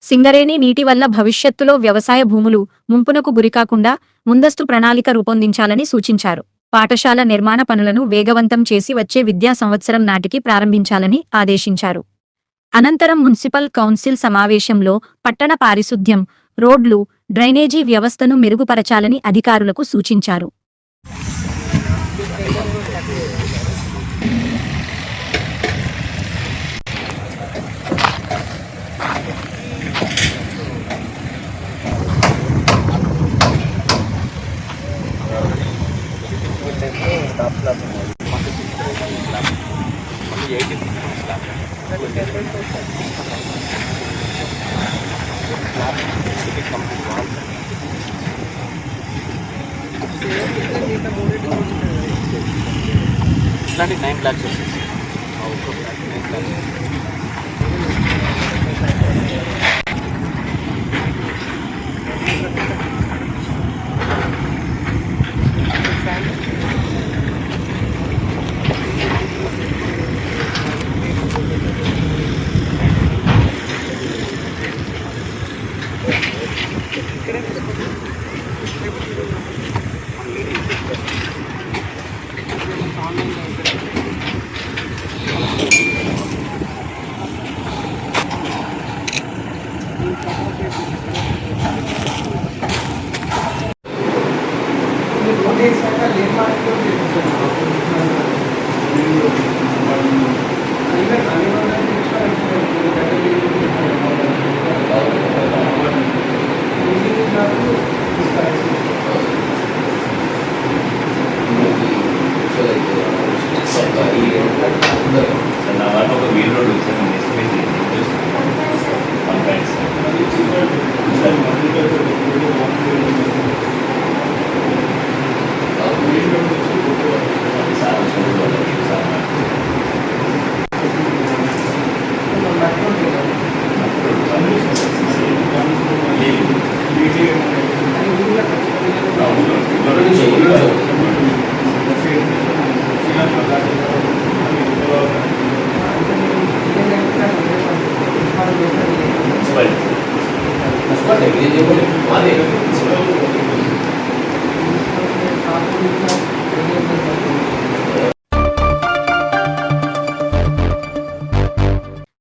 సింగరేణి నీటి వల్ల భవిష్యత్తులో వ్యవసాయ భూములు ముంపునకు గురికాకుండా ముందస్తు ప్రణాళిక రూపొందించాలని సూచించారు. పాఠశాల నిర్మాణ పనులను వేగవంతం చేసి వచ్చే విద్యా సంవత్సరం నాటికి ప్రారంభించాలని ఆదేశించారు. అనంతరం మున్సిపల్ కౌన్సిల్ సమావేశంలో పట్టణ పారిశుద్ధ్యం, రోడ్లు, డ్రైనేజీ వ్యవస్థను మెరుగుపరచాలని అధికారులకు సూచించారు. ఇట్లాంటి 9 lakhs వస్తుంది.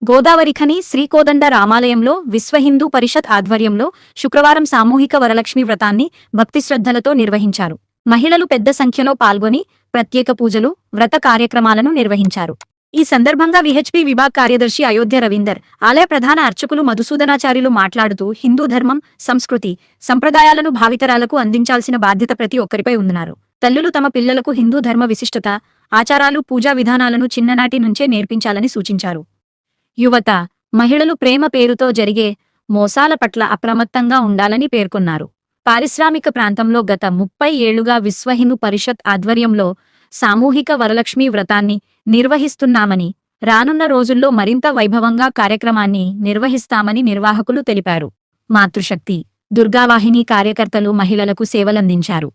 గోదావరిఖని శ్రీకోదండ రామాలయంలో విశ్వ హిందూ పరిషత్ ఆధ్వర్యంలో శుక్రవారం సామూహిక వరలక్ష్మి వ్రతాన్ని భక్తి శ్రద్ధలతో నిర్వహించారు. మహిళలు పెద్ద సంఖ్యలో పాల్గొని ప్రత్యేక పూజలు, వ్రత కార్యక్రమాలను నిర్వహించారు. ఈ సందర్భంగా విహెచ్పి విభాగ్ కార్యదర్శి అయోధ్య రవీందర్, ఆలయ ప్రధాన అర్చకులు మధుసూదనాచార్యులు మాట్లాడుతూ హిందూ ధర్మం, సంస్కృతి, సంప్రదాయాలను భావితరాలకు అందించాల్సిన బాధ్యత ప్రతి ఒక్కరిపై ఉందన్నారు. తల్లులు తమ పిల్లలకు హిందూ ధర్మ విశిష్టత, ఆచారాలు, పూజా విధానాలను చిన్ననాటి నుంచే నేర్పించాలని సూచించారు. యువత, మహిళలు ప్రేమ పేరుతో జరిగే మోసాల పట్ల అప్రమత్తంగా ఉండాలని పేర్కొన్నారు. పారిశ్రామిక ప్రాంతంలో గత 30 ఏళ్లుగా విశ్వ హిందూ పరిషత్ ఆధ్వర్యంలో సామూహిక వరలక్ష్మి వ్రతాన్ని నిర్వహిస్తున్నామని, రానున్న రోజుల్లో మరింత వైభవంగా కార్యక్రమాన్ని నిర్వహిస్తామని నిర్వాహకులు తెలిపారు. మాతృశక్తి, దుర్గావాహిని కార్యకర్తలు మహిళలకు సేవలందించారు.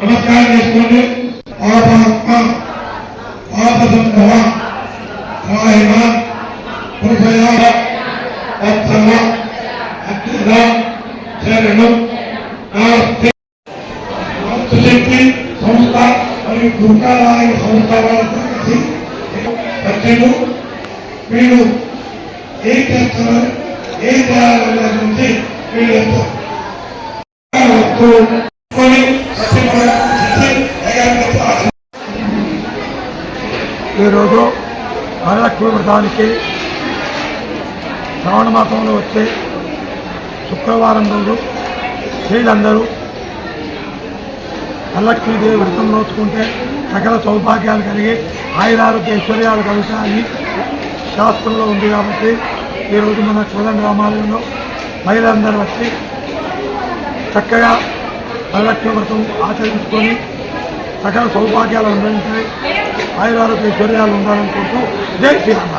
నమస్కారం చేసుకోండి. సంస్థ మరియు దుర్గాలయ సంస్థ వాళ్ళతో కలిసి ప్రజలు వీళ్ళు ఏం చేస్తున్నారు, ఏం చేయాలనే గురించి వీళ్ళు ఈరోజు వరలక్ష్మి వ్రతానికి శ్రావణ మాసంలో వచ్చే శుక్రవారం రోజు స్త్రీలందరూ వరలక్ష్మీదేవి వ్రతం నోచుకుంటే సకల సౌభాగ్యాలు కలిగి ఆయురారోగ్య ఐశ్వర్యాలు కలుగుతాయని శాస్త్రంలో ఉంది. కాబట్టి ఈరోజు మన కోదండ రామాలయంలో మహిళలందరూ వచ్చి చక్కగా వరలక్ష్మి వ్రతం ఆచరించుకొని సకల సౌభాగ్యాలు అనుభవించాలి, ఆయురారోగ్య ఐశ్వర్యాలు ఉండాలనుకుంటూ జై శ్రీరామ.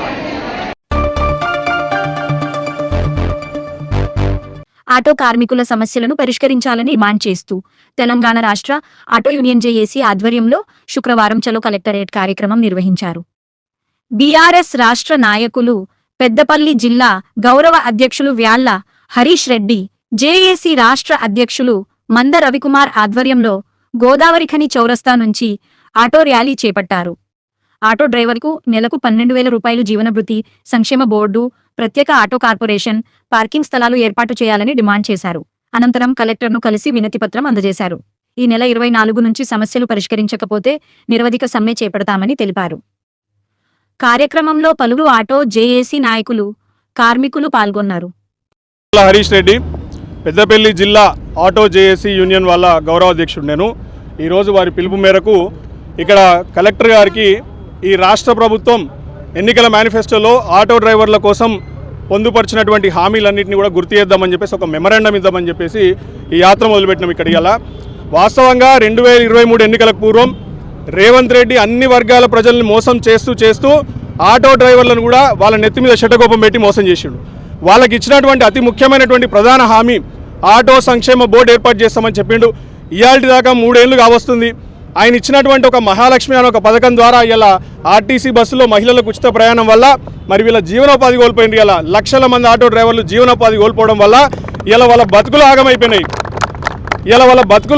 ఆటో కార్మికుల సమస్యలను పరిష్కరించాలని డిమాండ్ చేస్తూ తెలంగాణ రాష్ట్ర ఆటో యూనియన్ జేఏసీ ఆధ్వర్యంలో శుక్రవారం చలో కలెక్టరేట్ కార్యక్రమం నిర్వహించారు. బీఆర్ఎస్ రాష్ట్ర నాయకులు, పెద్దపల్లి జిల్లా గౌరవ అధ్యక్షులు వ్యాళ్ల హరీష్ రెడ్డి, జేఏసీ రాష్ట్ర అధ్యక్షులు మంద రవికుమార్ ఆధ్వర్యంలో గోదావరిఖని చౌరస్తా నుంచి ఆటో ర్యాలీ చేపట్టారు. ఆటో డ్రైవర్కు నెలకు 12,000 రూపాయలు జీవనభృతి, సంక్షేమ బోర్డు, ప్రత్యేక ఆటో కార్పొరేషన్, పార్కింగ్ స్థలాలు ఏర్పాటు చేయాలని డిమాండ్ చేశారు. అనంతరం కలెక్టర్ను కలిసి వినతిపత్రం అందజేశారు. ఈ నెల 24 నుంచి సమస్యలు పరిష్కరించకపోతే నిరవధిక సమ్మె చేపడతామని తెలిపారు. కార్యక్రమంలో పలువురు ఆటో జేఏసీ నాయకులు, కార్మికులు పాల్గొన్నారు. హరీష్ రెడ్డి, పెద్దపల్లి జిల్లా ఆటో జేఏసీ యూనియన్ వాళ్ళ గౌరవ అధ్యక్షుడు. నేను ఈరోజు వారి పిలుపు మేరకు ఇక్కడ కలెక్టర్ గారికి ఈ రాష్ట్ర ప్రభుత్వం ఎన్నికల మేనిఫెస్టోలో ఆటో డ్రైవర్ల కోసం పొందుపరిచినటువంటి హామీలన్నింటినీ కూడా గుర్తు చేద్దామని చెప్పేసి ఒక మెమరాండం ఇద్దామని చెప్పేసి ఈ యాత్ర మొదలుపెట్టినాం. ఇక్కడ ఇలా వాస్తవంగా 2023 ఎన్నికలకు పూర్వం రేవంత్ రెడ్డి అన్ని వర్గాల ప్రజల్ని మోసం చేస్తూ ఆటో డ్రైవర్లను కూడా వాళ్ళ నెత్తి మీద శటకోపం పెట్టి మోసం చేసిండు. వాళ్ళకి ఇచ్చినటువంటి అతి ముఖ్యమైనటువంటి ప్రధాన హామీ ఆటో సంక్షేమ బోర్డు ఏర్పాటు చేస్తామని చెప్పిండు. ఇయాల్టి దాకా 3 ఏళ్ళు కావస్తుంది. ఆయన ఇచ్చినటువంటి ఒక మహాలక్ష్మి అనే ఒక పథకం ద్వారా ఇలా ఆర్టీసీ బస్సులో మహిళలకు ఉచిత ప్రయాణం వల్ల మరి వీళ్ళ జీవనోపాధి కోల్పోయింది. ఇలా లక్షల మంది ఆటో డ్రైవర్లు జీవనోపాధి కోల్పోవడం వల్ల ఇలా వాళ్ళ బతుకులు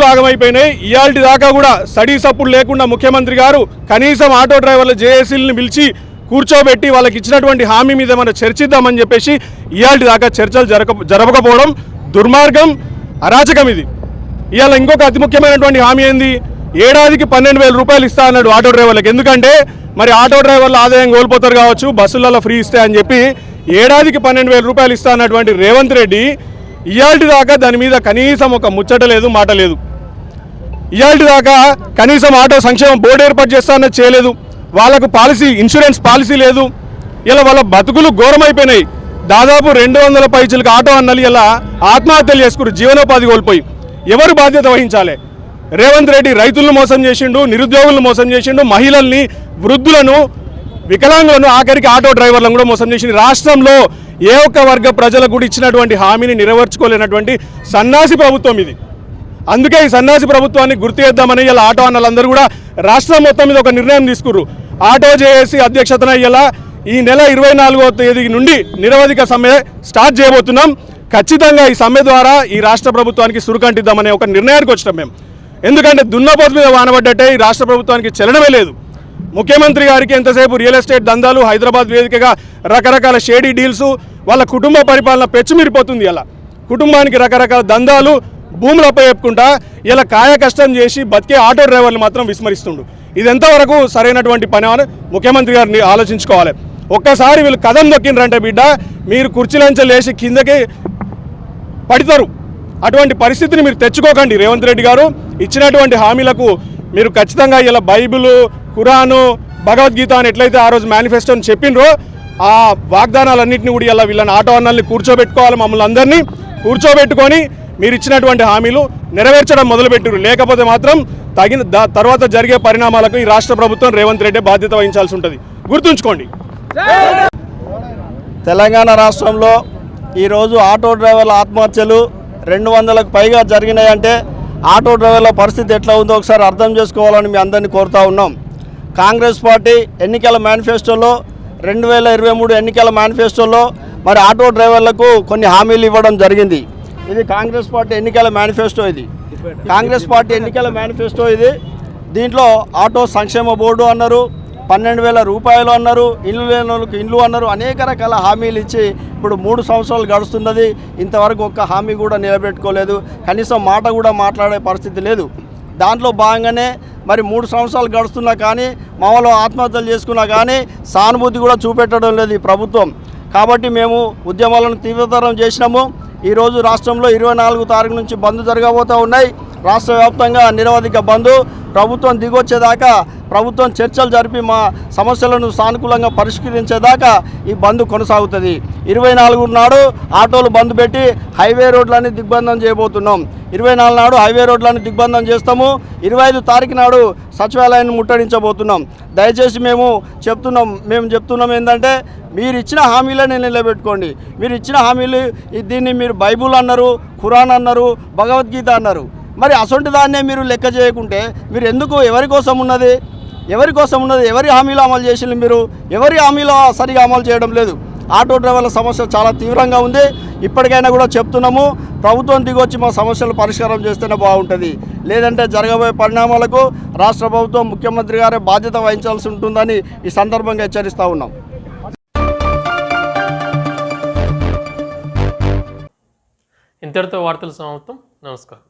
ఆగమైపోయినాయి. ఇయాల్టి దాకా కూడా స్టడీ సపోర్ట్ లేకుండా ముఖ్యమంత్రి గారు కనీసం ఆటో డ్రైవర్ల జేఏసీలను పిలిచి కూర్చోబెట్టి వాళ్ళకి ఇచ్చినటువంటి హామీ మీద మనం చర్చిద్దామని చెప్పేసి ఇయాల్టి దాకా చర్చలు జరపకపోవడం దుర్మార్గం, అరాచకం. ఇది ఇవాళ ఇంకొక అతి ముఖ్యమైనటువంటి హామీ ఏంది? ఏడాదికి 12,000 రూపాయలు ఇస్తా అన్నాడు ఆటో డ్రైవర్లకు. ఎందుకంటే మరి ఆటో డ్రైవర్లు ఆదాయం కోల్పోతారు కావచ్చు, బస్సులలో ఫ్రీ ఇస్తే అని చెప్పి ఏడాదికి 12,000 రూపాయలు ఇస్తా అన్నటువంటి రేవంత్ రెడ్డి ఇయాల్టి దాకా దాని మీద కనీసం ఒక ముచ్చట లేదు, మాట లేదు. ఇయాల్టి దాకా కనీసం ఆటో సంక్షేమ బోర్డు ఏర్పాటు చేస్తా అన్నది చేయలేదు. వాళ్ళకు పాలసీ, ఇన్సూరెన్స్ పాలసీ లేదు. ఇలా వాళ్ళ బతుకులు ఘోరమైపోయినాయి. దాదాపు 200 పైచలకు ఆటో అన్నలు ఇలా ఆత్మహత్యలు చేసుకున్నారు, జీవనోపాధి కోల్పోయి. ఎవరు బాధ్యత వహించాలి? రేవంత్ రెడ్డి రైతులను మోసం చేసిండు, నిరుద్యోగులను మోసం చేసిండు, మహిళల్ని, వృద్ధులను, వికలాంగులను, ఆఖరికి ఆటో డ్రైవర్లను కూడా మోసం చేసిండు. రాష్ట్రంలో ఏ ఒక్క వర్గ ప్రజలకు కూడా ఇచ్చినటువంటి హామీని నెరవేర్చుకోలేనటువంటి సన్నాసి ప్రభుత్వం ఇది. అందుకే ఈ సన్నాసి ప్రభుత్వాన్ని గుర్తు చేద్దామని ఇలా ఆటో అన్నలందరూ కూడా రాష్ట్రం మొత్తం మీద ఒక నిర్ణయం తీసుకున్నారు. ఆటో జేఏసీ అధ్యక్షతన ఇలా ఈ నెల 24వ తేదీ నుండి నిరవధిక సమ్మె స్టార్ట్ చేయబోతున్నాం. ఖచ్చితంగా ఈ సమ్మె ద్వారా ఈ రాష్ట్ర ప్రభుత్వానికి సురుకంటిద్దామనే ఒక నిర్ణయానికి వచ్చినాం మేము. ఎందుకంటే దున్నపోతు మీద వానబడ్డట్టే ఈ రాష్ట్ర ప్రభుత్వానికి చలనమే లేదు. ముఖ్యమంత్రి గారికి ఎంతసేపు రియల్ ఎస్టేట్ దందాలు, హైదరాబాద్ వేదికగా రకరకాల షేడీ డీల్స్, వాళ్ళ కుటుంబ పరిపాలన పెచ్చుమిరిపోతుంది. ఇలా కుటుంబానికి రకరకాల దందాలు, భూములు అప్పచెప్పుకుంటా ఇలా కాయ కష్టం చేసి బతికే ఆటో డ్రైవర్లు మాత్రం విస్మరిస్తుండు. ఇది ఎంతవరకు సరైనటువంటి పని అని ముఖ్యమంత్రి గారిని ఆలోచించుకోవాలి. ఒక్కసారి వీళ్ళు కదం దొక్కిండ్రంటే బిడ్డ మీరు కుర్చీలంచెలు వేసి కిందకి పడతారు. అటువంటి పరిస్థితిని మీరు తెచ్చుకోకండి. రేవంత్ రెడ్డి గారు ఇచ్చినటువంటి హామీలకు మీరు ఖచ్చితంగా ఇలా బైబిల్, ఖురాను, భగవద్గీత అని ఎట్లయితే ఆ రోజు మేనిఫెస్టోని చెప్పిండ్రో ఆ వాగ్దానాలన్నింటినీ కూడా ఇలా వీళ్ళని ఆటో అన్నల్ని కూర్చోబెట్టుకోవాలి. మమ్మల్ని అందరినీ కూర్చోబెట్టుకొని మీరు ఇచ్చినటువంటి హామీలు నెరవేర్చడం మొదలుపెట్టారు. లేకపోతే మాత్రం తగిన తర్వాత జరిగే పరిణామాలకు ఈ రాష్ట్ర ప్రభుత్వం రేవంత్ రెడ్డి బాధ్యత వహించాల్సి ఉంటుంది. గుర్తుంచుకోండి. తెలంగాణ రాష్ట్రంలో ఈరోజు ఆటో డ్రైవర్ల ఆత్మహత్యలు 200కు పైగా జరిగినాయంటే ఆటో డ్రైవర్ల పరిస్థితి ఎట్లా ఉందో ఒకసారి అర్థం చేసుకోవాలని మీ అందరినీ కోరుతా ఉన్నాం. కాంగ్రెస్ పార్టీ ఎన్నికల మేనిఫెస్టోలో 2023 ఎన్నికల మేనిఫెస్టోలో మరి ఆటో డ్రైవర్లకు కొన్ని హామీలు ఇవ్వడం జరిగింది. ఇది కాంగ్రెస్ పార్టీ ఎన్నికల మేనిఫెస్టో. కాంగ్రెస్ పార్టీ ఎన్నికల మేనిఫెస్టో ఇది. దీంట్లో ఆటో సంక్షేమ బోర్డు అన్నారు, 12,000 రూపాయలు అన్నారు, ఇల్లు లేని వాళ్ళకి ఇల్లు అన్నారు, అనేక రకాల హామీలు ఇచ్చి ఇప్పుడు 3 సంవత్సరాలు గడుస్తున్నది. ఇంతవరకు ఒక్క హామీ కూడా నిలబెట్టుకోలేదు. కనీసం మాట కూడా మాట్లాడే పరిస్థితి లేదు. దాంట్లో భాగంగానే మరి 3 సంవత్సరాలు గడుస్తున్నా కానీ మామూలు ఆత్మహత్యలు చేసుకున్నా కానీ సానుభూతి కూడా చూపెట్టడం లేదు ఈ ప్రభుత్వం. కాబట్టి మేము ఉద్యమాలను తీవ్రతరం చేసినాము. ఈరోజు రాష్ట్రంలో 24 తారీఖు నుంచి బంద్ జరగబోతూ ఉన్నాయి. రాష్ట్ర వ్యాప్తంగా నిరవధిక బంద్. ప్రభుత్వం దిగొచ్చేదాకా, ప్రభుత్వం చర్చలు జరిపి మా సమస్యలను సానుకూలంగా పరిష్కరించేదాకా ఈ బంద్ కొనసాగుతుంది. 24 నాడు ఆటోలు బంద్ పెట్టి హైవే రోడ్లన్నీ దిగ్బంధం చేయబోతున్నాం. 24 నాడు హైవే రోడ్లను దిగ్బంధం చేస్తాము. 25 తారీఖు నాడు సచివాలయాన్ని ముట్టడించబోతున్నాం. దయచేసి మేము చెప్తున్నాం ఏంటంటే మీరు ఇచ్చిన హామీలనే నిలబెట్టుకోండి. మీరు ఇచ్చిన హామీలు దీన్ని మీరు బైబుల్ అన్నారు, ఖురాన్ అన్నారు, భగవద్గీత అన్నారు. మరి అసొంటి దాన్నే మీరు లెక్క చేయకుంటే మీరు ఎందుకు ఎవరి కోసం ఉన్నది? ఎవరి హామీలు అమలు చేసిండ్రు? మీరు ఎవరి హామీలో సరిగా అమలు చేయడం లేదు. ఆటో డ్రైవర్ల సమస్య చాలా తీవ్రంగా ఉంది. ఇప్పటికైనా కూడా చెప్తున్నాము, ప్రభుత్వం దిగొచ్చి మా సమస్యలు పరిష్కారం చేస్తేనే బాగుంటుంది. లేదంటే జరగబోయే పరిణామాలకు రాష్ట్ర ప్రభుత్వం, ముఖ్యమంత్రి గారే బాధ్యత వహించాల్సి ఉంటుందని ఈ సందర్భంగా హెచ్చరిస్తూ ఉన్నాం. ఇంతటితో వార్తలు సమాప్తం. నమస్కారం.